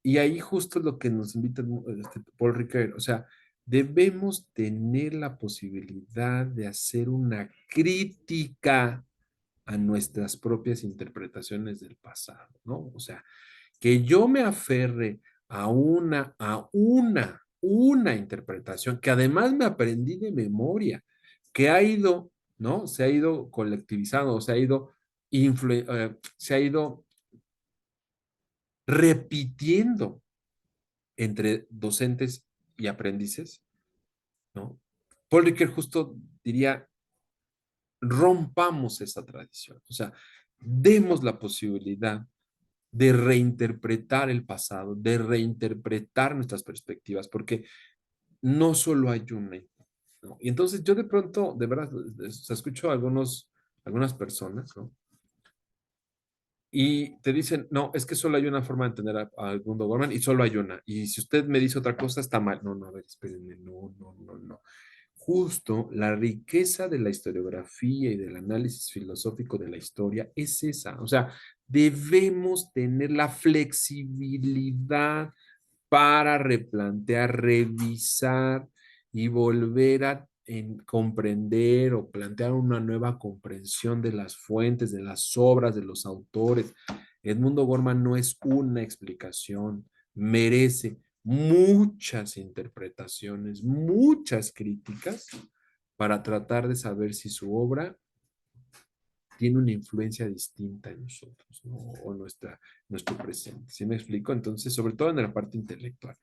y ahí justo es lo que nos invita Paul Ricoeur, o sea, debemos tener la posibilidad de hacer una crítica a nuestras propias interpretaciones del pasado, ¿no? O sea, que yo me aferre a una interpretación que además me aprendí de memoria, que ha ido, ¿no? Se ha ido colectivizando, se ha ido repitiendo entre docentes y aprendices, ¿no? Paul Ricoeur justo diría, rompamos esa tradición, o sea, demos la posibilidad de reinterpretar el pasado, de reinterpretar nuestras perspectivas, porque no solo hay una, ¿no? Y entonces yo de pronto, de verdad, o sea, escucho a algunas personas, ¿no? Y te dicen, no, es que solo hay una forma de entender al mundo Gorman y solo hay una. Y si usted me dice otra cosa, está mal. No, no, a ver, espérenme, no, no, no, no. Justo la riqueza de la historiografía y del análisis filosófico de la historia es esa. O sea, debemos tener la flexibilidad para replantear, revisar y volver a comprender o plantear una nueva comprensión de las fuentes, de las obras, de los autores. Edmundo Gorman no es una explicación, merece muchas interpretaciones, muchas críticas para tratar de saber si su obra tiene una influencia distinta en nosotros, ¿no? O nuestro presente. ¿Sí me explico? Entonces, sobre todo en la parte intelectual.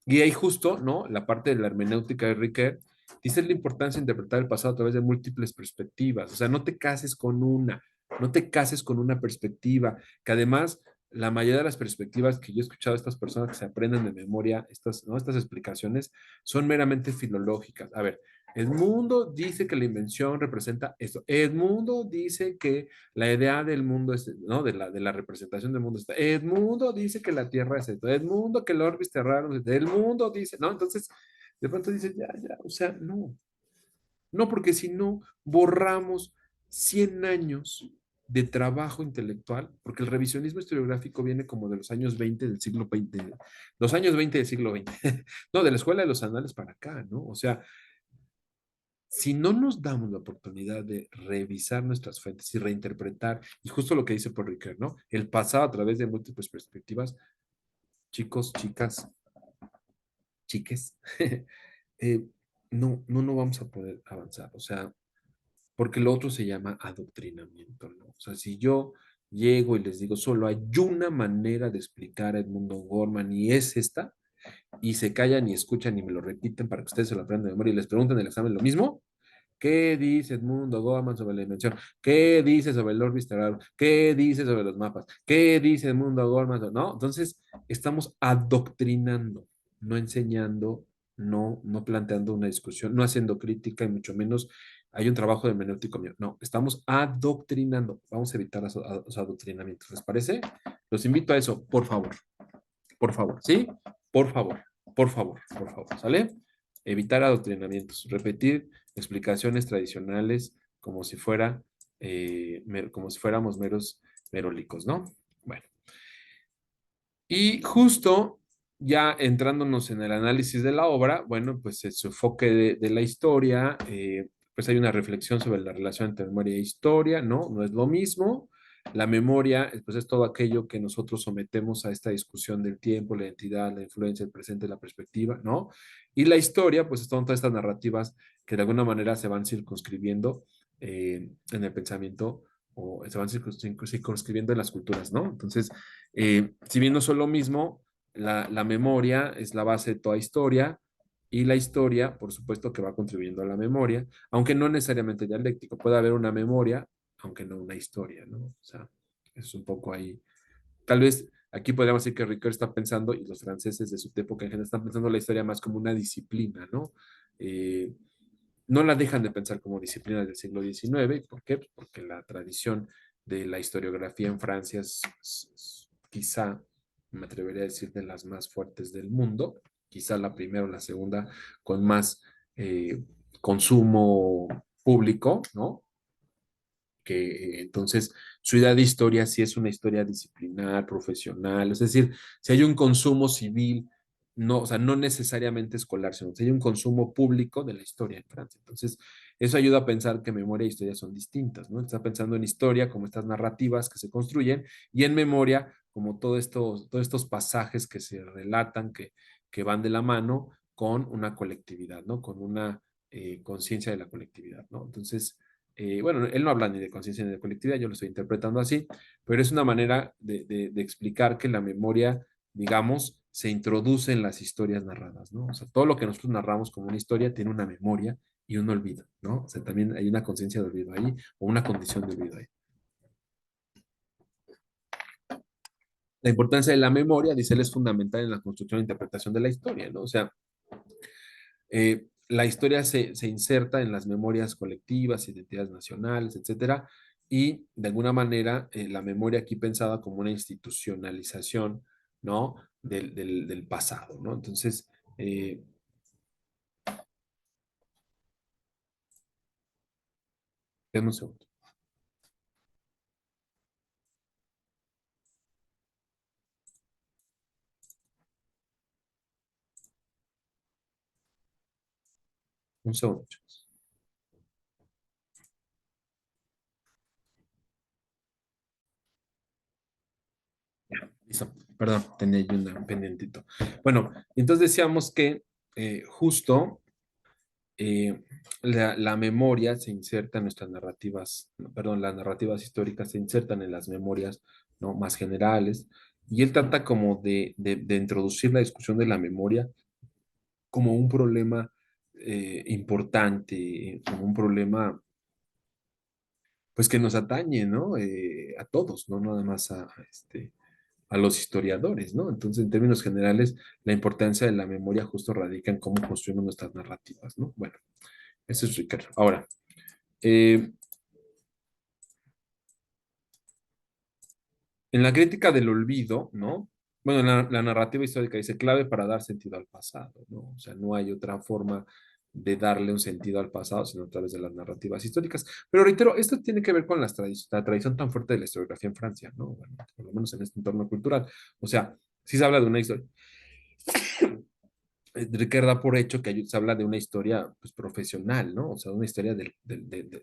Y ahí justo, ¿no? La parte de la hermenéutica de Ricoeur dice la importancia de interpretar el pasado a través de múltiples perspectivas. O sea, no te cases con una perspectiva, que además la mayoría de las perspectivas que yo he escuchado de estas personas que se aprenden de memoria, ¿no? Estas explicaciones, son meramente filológicas. A ver, Edmundo dice que la invención representa esto. Edmundo dice que la idea del mundo es, ¿no? De la representación del mundo está. Edmundo dice que la Tierra es esto. Edmundo que el orbis terrárum es esto. Edmundo dice, ¿no? Entonces, de pronto dice, ya, ya, o sea, no. No, porque si no, borramos 100 años de trabajo intelectual, porque el revisionismo historiográfico viene como de los años 20 del siglo XX, los años 20 del siglo XX, no, de la Escuela de los Anales para acá, ¿no? O sea, si no nos damos la oportunidad de revisar nuestras fuentes y reinterpretar, y justo lo que dice Paul Ricoeur, ¿no? El pasado a través de múltiples perspectivas, chicos, chicas, chiques, eh, no vamos a poder avanzar, o sea, porque lo otro se llama adoctrinamiento, ¿no? O sea, si yo llego y les digo, solo hay una manera de explicar a Edmundo Gorman y es esta, y se callan y escuchan y me lo repiten para que ustedes se lo aprendan de memoria y les pregunten en el examen lo mismo, ¿qué dice Edmundo Gorman sobre la invención? ¿Qué dice sobre el Orbis Terrarum? ¿Qué dice sobre los mapas? ¿Qué dice Edmundo Gorman? ¿No? Entonces, estamos adoctrinando, no enseñando, no planteando una discusión, no haciendo crítica y mucho menos hay un trabajo de hermenéutico mío. No, estamos adoctrinando. Vamos a evitar los adoctrinamientos. ¿Les parece? Los invito a eso, por favor, ¿sí? Por favor, por favor, ¿sale? Evitar adoctrinamientos, repetir explicaciones tradicionales como si como si fuéramos merólicos, ¿no? Bueno, y justo ya entrándonos en el análisis de la obra, bueno, pues en su enfoque de la historia, pues hay una reflexión sobre la relación entre memoria e historia, ¿no? No es lo mismo. La memoria, pues es todo aquello que nosotros sometemos a esta discusión del tiempo, la identidad, la influencia, el presente, la perspectiva, ¿no? Y la historia, pues son todas estas narrativas que de alguna manera se van circunscribiendo en el pensamiento o se van circunscribiendo en las culturas, ¿no? Entonces, si bien no son lo mismo, la memoria es la base de toda historia y la historia, por supuesto, que va contribuyendo a la memoria, aunque no necesariamente dialéctico. Puede haber una memoria, aunque no una historia, ¿no? O sea, es un poco ahí. Tal vez aquí podríamos decir que Ricoeur está pensando, y los franceses de su época en general están pensando la historia más como una disciplina, ¿no? Eh, no la dejan de pensar como disciplina del siglo XIX. ¿Por qué? Porque la tradición de la historiografía en Francia es quizá, me atrevería a decir, de las más fuertes del mundo, quizá la primera o la segunda con más consumo público, ¿no? Que entonces su idea de historia sí es una historia disciplinar, profesional, es decir, si hay un consumo civil no, o sea, no necesariamente escolar, sino que hay un consumo público de la historia en Francia. Entonces, eso ayuda a pensar que memoria e historia son distintas, ¿no? Está pensando en historia como estas narrativas que se construyen y en memoria como todos estos pasajes que se relatan, que van de la mano con una colectividad, ¿no? Con una conciencia de la colectividad, ¿no? Entonces, bueno, él no habla ni de conciencia ni de colectividad, yo lo estoy interpretando así, pero es una manera de explicar que la memoria, digamos, se introduce en las historias narradas, ¿no? O sea, todo lo que nosotros narramos como una historia tiene una memoria y un olvido, ¿no? O sea, también hay una conciencia de olvido ahí o una condición de olvido ahí. La importancia de la memoria, dice él, es fundamental en la construcción e interpretación de la historia, ¿no? O sea, la historia se inserta en las memorias colectivas, identidades nacionales, etcétera, y de alguna manera la memoria aquí pensada como una institucionalización, ¿no? Del pasado, ¿no? Entonces, denme un segundo, un segundo, chicos. Listo. Perdón, tenía yo un pendientito. Bueno, entonces decíamos que justo la memoria se inserta en nuestras narrativas, no, perdón, las narrativas históricas se insertan en las memorias, ¿no? Más generales, y él trata como de introducir la discusión de la memoria como un problema importante, como un problema pues que nos atañe, ¿no? A todos, no nada más a los historiadores, ¿no? Entonces, en términos generales, la importancia de la memoria justo radica en cómo construimos nuestras narrativas, ¿no? Bueno, eso es Ricardo. Ahora, eh, en la crítica del olvido, ¿no? Bueno, la narrativa histórica dice clave para dar sentido al pasado, ¿no? O sea, no hay otra forma de darle un sentido al pasado, sino a través de las narrativas históricas. Pero reitero, esto tiene que ver con la tradición tan fuerte de la historiografía en Francia, ¿no? Bueno, por lo menos en este entorno cultural. O sea, si se habla de una historia, Enrique da por hecho que se habla de una historia pues, profesional, ¿no? O sea, una historia de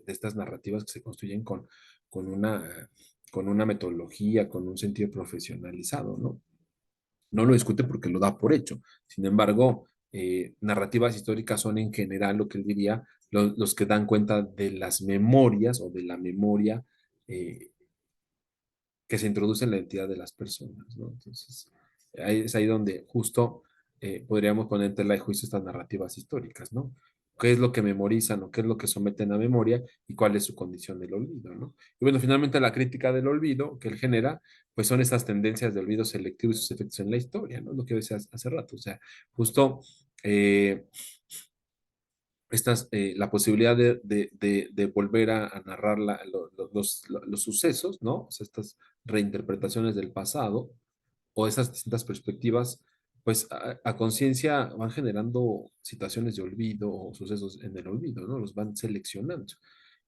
estas narrativas que se construyen con una, con una metodología, con un sentido profesionalizado, ¿no? No lo discute porque lo da por hecho. Sin embargo, narrativas históricas son en general, lo que él diría, los que dan cuenta de las memorias o de la memoria eh, que se introduce en la identidad de las personas, ¿no? Entonces, ahí, es ahí donde justo podríamos poner en tela de juicio estas narrativas históricas, ¿no? ¿Qué es lo que memorizan o qué es lo que someten a memoria y cuál es su condición del olvido, ¿no? Y bueno, finalmente la crítica del olvido que él genera, pues son estas tendencias de olvido selectivo y sus efectos en la historia, ¿no? Lo que decía hace rato, o sea, justo eh, la posibilidad de volver a narrar los sucesos, ¿no? O sea, estas reinterpretaciones del pasado o esas distintas perspectivas, pues a conciencia van generando situaciones de olvido o sucesos en el olvido, ¿no? Los van seleccionando.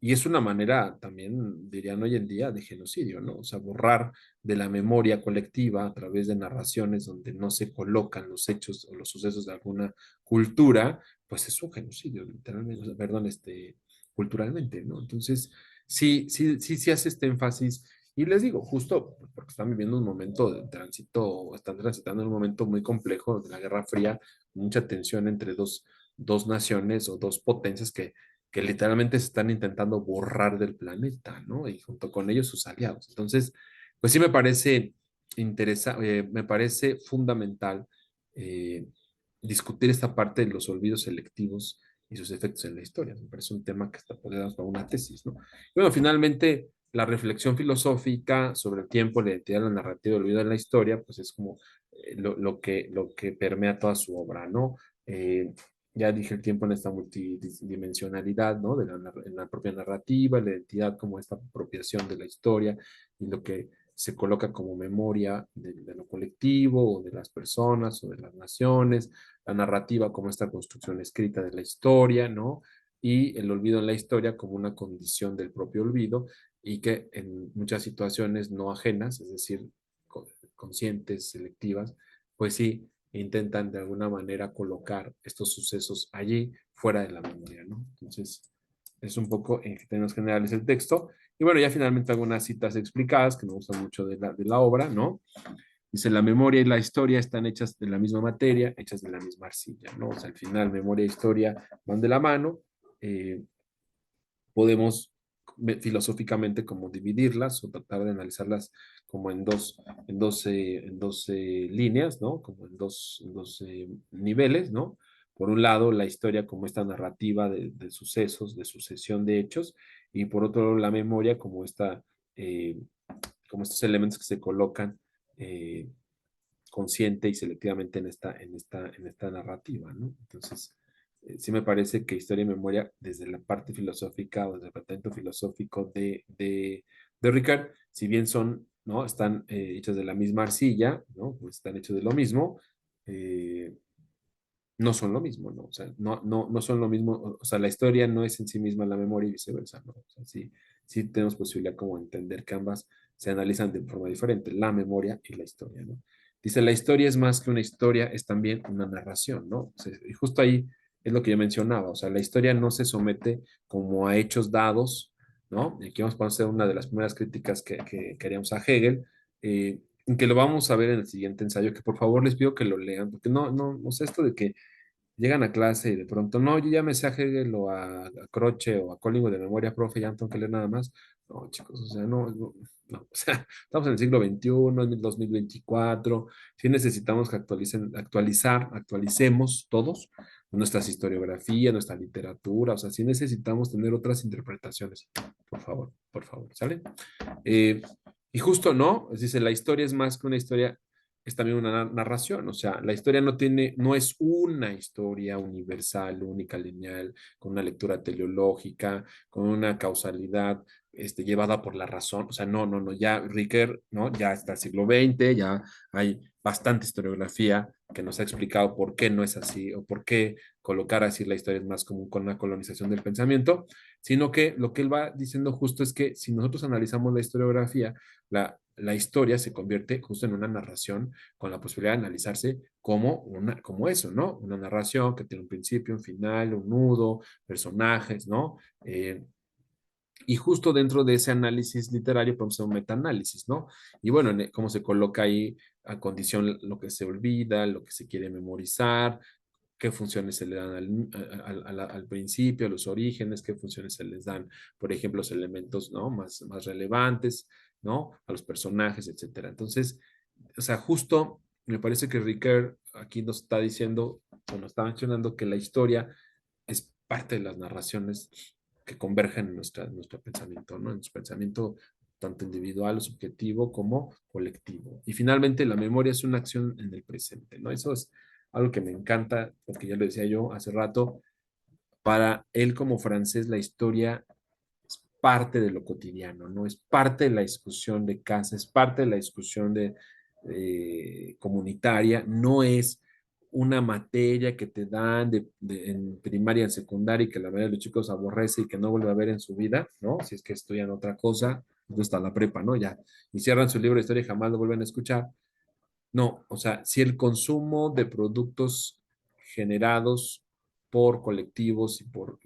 Y es una manera también, dirían hoy en día, de genocidio, ¿no? O sea, borrar de la memoria colectiva a través de narraciones donde no se colocan los hechos o los sucesos de alguna cultura, pues es un genocidio, literalmente, o sea, perdón, culturalmente, ¿no? Entonces, sí hace este énfasis y les digo, justo porque están viviendo un momento de tránsito, están transitando en un momento muy complejo de la Guerra Fría, mucha tensión entre dos naciones o dos potencias que literalmente se están intentando borrar del planeta, ¿no? Y junto con ellos sus aliados. Entonces, pues sí me parece interesante, me parece fundamental eh, discutir esta parte de los olvidos selectivos y sus efectos en la historia. Me parece un tema que está podemos para una tesis, ¿no? Y bueno, finalmente, la reflexión filosófica sobre el tiempo, la identidad, la narrativa, el olvido de la historia, pues es como lo que permea toda su obra, ¿no? Ya dije el tiempo en esta multidimensionalidad, ¿no? En la propia narrativa, la identidad como esta apropiación de la historia y lo que se coloca como memoria de lo colectivo o de las personas o de las naciones, la narrativa como esta construcción escrita de la historia, ¿no? Y el olvido en la historia como una condición del propio olvido y que en muchas situaciones no ajenas, es decir, conscientes, selectivas, pues sí e intentan de alguna manera colocar estos sucesos allí fuera de la memoria, ¿no? Entonces, es un poco en términos generales el texto. Y bueno, ya finalmente algunas citas explicadas que me gustan mucho de la obra, ¿no? Dice, la memoria y la historia están hechas de la misma materia, hechas de la misma arcilla, ¿no? O sea, al final, memoria e historia van de la mano. Eh, Podemos filosóficamente como dividirlas o tratar de analizarlas como en dos líneas, ¿no? Como en dos niveles, ¿no? Por un lado, la historia como esta narrativa de sucesos, de sucesión de hechos, y por otro lado, la memoria eh, como estos elementos que se colocan eh, consciente y selectivamente en esta narrativa, ¿no? Entonces, sí me parece que historia y memoria, desde la parte filosófica o desde el planteamiento filosófico de Ricard, si bien ¿no? Están hechos de la misma arcilla, ¿no? Pues están hechos de lo mismo, eh, no son lo mismo, ¿no? O sea, no son lo mismo, o sea, la historia no es en sí misma la memoria y viceversa, ¿no? O sea, sí tenemos posibilidad como entender que ambas se analizan de forma diferente, la memoria y la historia, ¿no? Dice, la historia es más que una historia, es también una narración, ¿no? O sea, y justo ahí es lo que yo mencionaba, o sea, la historia no se somete como a hechos dados, ¿no? Y aquí vamos a hacer una de las primeras críticas que haríamos a Hegel, que lo vamos a ver en el siguiente ensayo, que por favor les pido que lo lean, porque no sé esto de que llegan a clase y de pronto, no, yo ya me sé a Hegel o a Croce o a Collingwood de memoria, profe, ya no tengo que leer nada más. No, chicos, o sea, no, o sea, estamos en el siglo XXI, en el 2024, sí necesitamos que actualicemos todos nuestras historiografías, nuestra literatura, o sea, sí necesitamos tener otras interpretaciones, por favor, ¿sale? Eh, y justo no, es decir, la historia es más que una historia, es también una narración, o sea, la historia no es una historia universal, única, lineal, con una lectura teleológica, con una causalidad llevada por la razón, o sea, no, ya Ricker, ¿no? Ya está el siglo XX, ya hay bastante historiografía que nos ha explicado por qué no es así o por qué colocar así la historia es más como con una colonización del pensamiento, sino que lo que él va diciendo justo es que si nosotros analizamos la historiografía, la historia se convierte justo en una narración con la posibilidad de analizarse como eso, ¿no? Una narración que tiene un principio, un final, un nudo, personajes, ¿no? Y justo dentro de ese análisis literario podemos hacer un metaanálisis, ¿no? Y bueno, cómo se coloca ahí a condición lo que se olvida, lo que se quiere memorizar, qué funciones se le dan al principio, los orígenes, qué funciones se les dan, por ejemplo, los elementos, ¿no? Más relevantes, ¿no? A los personajes, etcétera. Entonces, o sea, justo me parece que Ricoeur aquí nos está diciendo, o nos está mencionando que la historia es parte de las narraciones que convergen en nuestro pensamiento, ¿no? En nuestro pensamiento tanto individual o subjetivo como colectivo. Y finalmente, la memoria es una acción en el presente, ¿no? Eso es algo que me encanta, porque ya lo decía yo hace rato, para él como francés la historia es parte de lo cotidiano, ¿no? Es parte de la discusión de casa, es parte de la discusión comunitaria, no es una materia que te dan en primaria, en secundaria y que la mayoría de los chicos aborrece y que no vuelve a ver en su vida, ¿no? Si es que estudian otra cosa, pues está la prepa, ¿no? Ya, y cierran su libro de historia y jamás lo vuelven a escuchar. No, o sea, si el consumo de productos generados por colectivos y por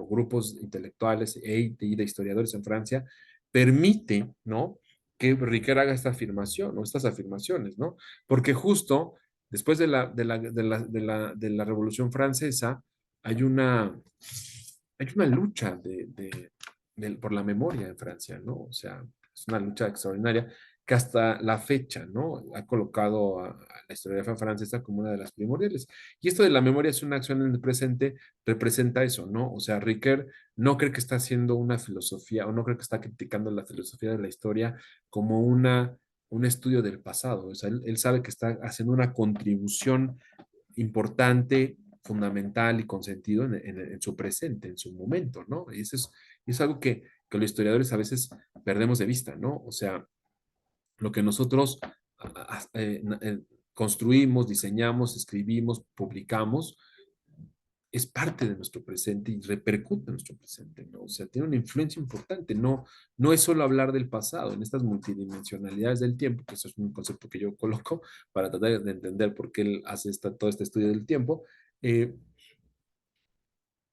grupos intelectuales y de historiadores en Francia permite, ¿no? Que Riquet haga esta afirmación o estas afirmaciones, ¿no? Porque justo después de la Revolución Francesa hay una lucha por la memoria en Francia, ¿no? O sea, es una lucha extraordinaria que hasta la fecha, ¿no? Ha colocado a la historiografía francesa como una de las primordiales. Y esto de la memoria es una acción en el presente, representa eso, ¿no? O sea, Ricoeur no cree que está haciendo una filosofía o no cree que está criticando la filosofía de la historia como un estudio del pasado. O sea, él sabe que está haciendo una contribución importante, fundamental y con sentido en su presente, en su momento, ¿no? Y eso es algo que los historiadores a veces perdemos de vista, ¿no? O sea, lo que nosotros construimos, diseñamos, escribimos, publicamos, es parte de nuestro presente y repercute en nuestro presente, ¿no? O sea, tiene una influencia importante, no, no es solo hablar del pasado, en estas multidimensionalidades del tiempo, que eso es un concepto que yo coloco para tratar de entender por qué él hace todo este estudio del tiempo. eh,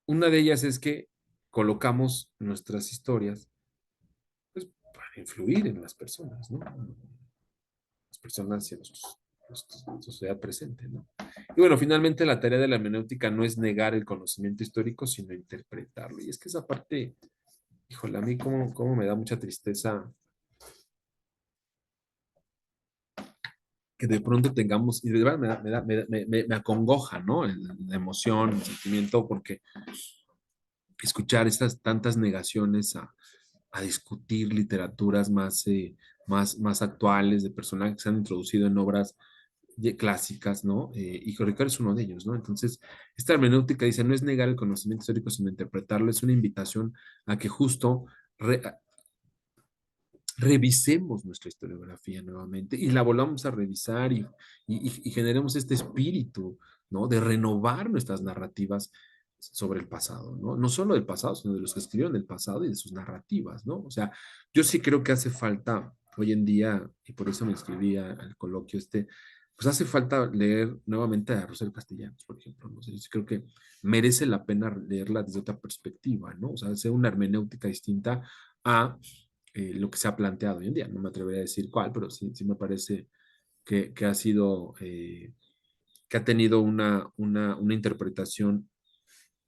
una de ellas es que colocamos nuestras historias pues, para influir en las personas, ¿no? Las personas y en nuestra sociedad presente, ¿no? Y bueno, finalmente la tarea de la hermenéutica no es negar el conocimiento histórico, sino interpretarlo. Y es que esa parte, híjole, a mí como me da mucha tristeza que de pronto tengamos, y de verdad me acongoja, ¿no? La emoción, el sentimiento, porque escuchar estas tantas negaciones a discutir literaturas más actuales de personajes que se han introducido en obras clásicas, ¿no? Y Ricardo es uno de ellos, ¿no? Entonces, esta hermenéutica dice, no es negar el conocimiento histórico, sino interpretarlo, es una invitación a que justo re- revisemos nuestra historiografía nuevamente y la volvamos a revisar y generemos este espíritu, ¿no? De renovar nuestras narrativas sobre el pasado, ¿no? No solo del pasado, sino de los que escribieron el pasado y de sus narrativas, ¿no? O sea, yo sí creo que hace falta hoy en día, y por eso me inscribí al coloquio pues hace falta leer nuevamente a Rosel Castellanos, por ejemplo, ¿no? O sea, yo sí creo que merece la pena leerla desde otra perspectiva, ¿no? O sea, hacer una hermenéutica distinta a lo que se ha planteado hoy en día. No me atrevería a decir cuál, pero sí me parece que ha sido, que ha tenido una interpretación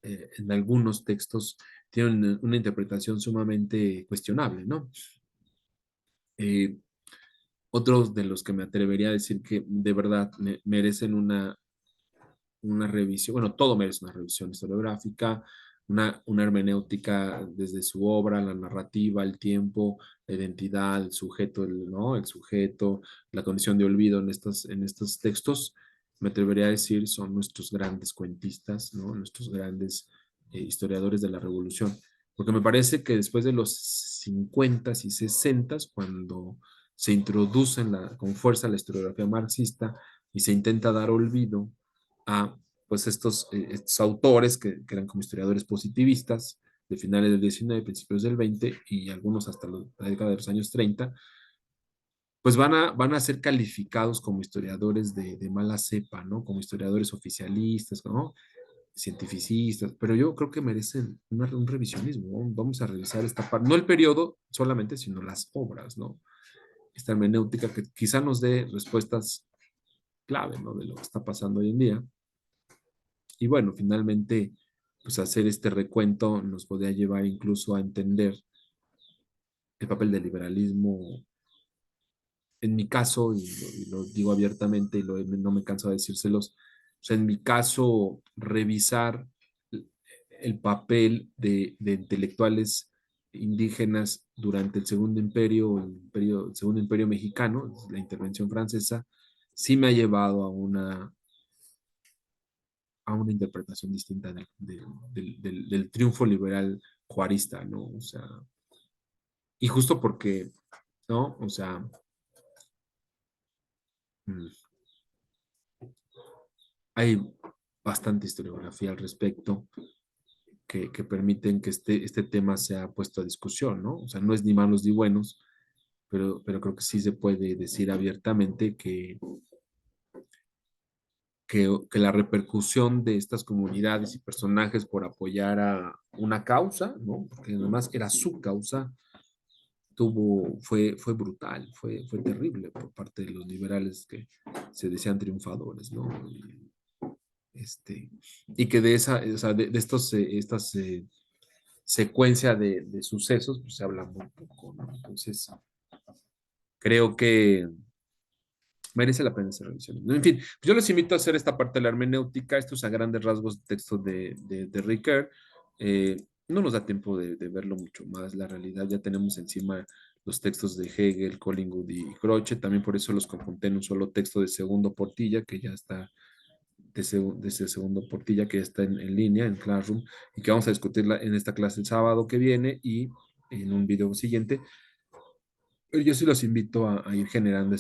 en algunos textos, tiene una interpretación sumamente cuestionable, ¿no? Eh, Otros de los que me atrevería a decir que de verdad merecen una revisión, bueno, todo merece una revisión historiográfica, una hermenéutica desde su obra, la narrativa, el tiempo, la identidad, el sujeto, ¿no? El sujeto, la condición de olvido en estos textos, me atrevería a decir, son nuestros grandes cuentistas, ¿no? Nuestros grandes historiadores de la revolución. Porque me parece que después de los 50 y 60, cuando se introduce con fuerza la historiografía marxista y se intenta dar olvido a pues estos autores que eran como historiadores positivistas de finales del 19, principios del 20 y algunos hasta la década de los años 30, pues van a ser calificados como historiadores de mala cepa, ¿no? Como historiadores oficialistas, ¿no? Cientificistas, pero yo creo que merecen un revisionismo, ¿no? Vamos a revisar esta parte, no el periodo solamente, sino las obras, ¿no? Esta hermenéutica que quizá nos dé respuestas clave, ¿no? De lo que está pasando hoy en día. Y bueno, finalmente, pues hacer este recuento nos podría llevar incluso a entender el papel del liberalismo. En mi caso, y lo digo abiertamente y no me canso de decírselos, o sea, en mi caso, revisar el papel de intelectuales indígenas durante el Segundo Imperio, el Segundo Imperio Mexicano, la intervención francesa, sí me ha llevado a una interpretación distinta del triunfo liberal juarista, ¿no? O sea, y justo porque, ¿no? O sea, mm, hay bastante historiografía al respecto que permiten que este tema sea puesto a discusión, ¿no? O sea, no es ni malos ni buenos, pero creo que sí se puede decir abiertamente que la repercusión de estas comunidades y personajes por apoyar a una causa, ¿no? Porque además era su causa, fue brutal, fue terrible por parte de los liberales que se decían triunfadores, ¿no? Este, y que o sea, de estas secuencia de sucesos, pues se habla muy poco, ¿no? Entonces, creo que merece la pena hacer revisiones, ¿no? En fin, pues yo les invito a hacer esta parte de la hermenéutica, estos a grandes rasgos textos de Ricoeur. No nos da tiempo de verlo mucho más, la realidad, ya tenemos encima los textos de Hegel, Collingwood y Croce, también por eso los conjunté en un solo texto de Segundo Portilla, que ya está de ese segundo portilla que está en línea, en Classroom, y que vamos a discutirla en esta clase el sábado que viene y en un video siguiente. Pero yo sí los invito a ir generando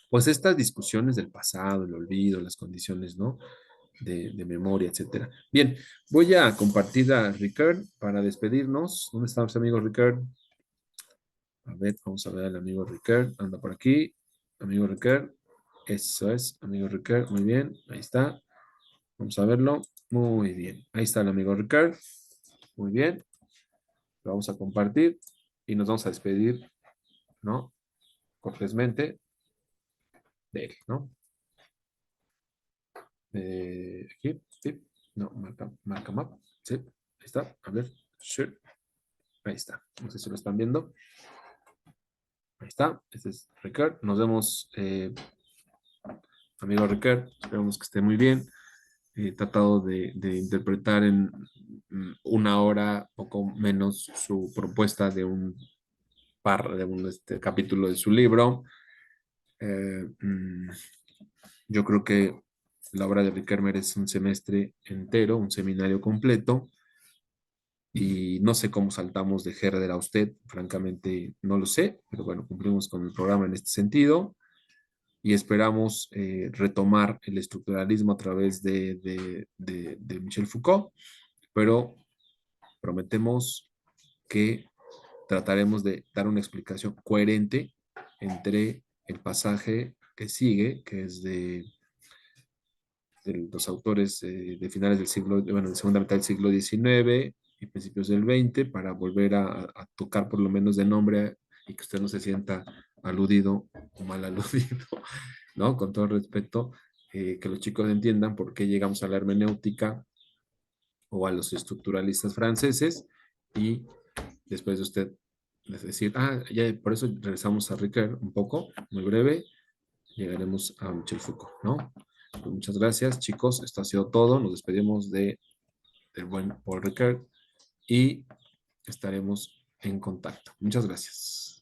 pues estas discusiones del pasado, el olvido, las condiciones, ¿no? de memoria, etcétera. Bien, voy a compartir a Ricard para despedirnos. ¿Dónde está nuestro amigo Ricard? A ver, vamos a ver al amigo Ricard. Anda por aquí. Amigo Ricard. Eso es, amigo Ricard. Muy bien, ahí está. Vamos a verlo. Muy bien. Ahí está el amigo Ricard. Muy bien. Lo vamos a compartir y nos vamos a despedir, ¿no? Cortésmente de él, ¿no? Aquí, sí. No, marca map. Sí, ahí está. A ver. Sure. Ahí está. No sé si lo están viendo. Ahí está. Este es Ricard. Nos vemos, amigo Ricard. Esperamos que esté muy bien. He tratado de interpretar en una hora, poco menos, su propuesta de un capítulo de su libro. Eh, mm, yo creo que la obra de Ricard merece un semestre entero, un seminario completo, y no sé cómo saltamos de Herder a usted, francamente no lo sé, pero bueno, cumplimos con el programa en este sentido y esperamos retomar el estructuralismo a través de Michel Foucault, pero prometemos que trataremos de dar una explicación coherente entre el pasaje que sigue, que es de los autores de finales del siglo, bueno, de segunda mitad del siglo XIX y principios del XX, para volver a tocar por lo menos de nombre y que usted no se sienta aludido o mal aludido, ¿no? Con todo respeto, que los chicos entiendan por qué llegamos a la hermenéutica o a los estructuralistas franceses y después de usted decir, ya por eso regresamos a Ricard un poco, muy breve, llegaremos a Michel Foucault, ¿no? Pues muchas gracias, chicos. Esto ha sido todo. Nos despedimos del buen Paul Ricard y estaremos en contacto. Muchas gracias.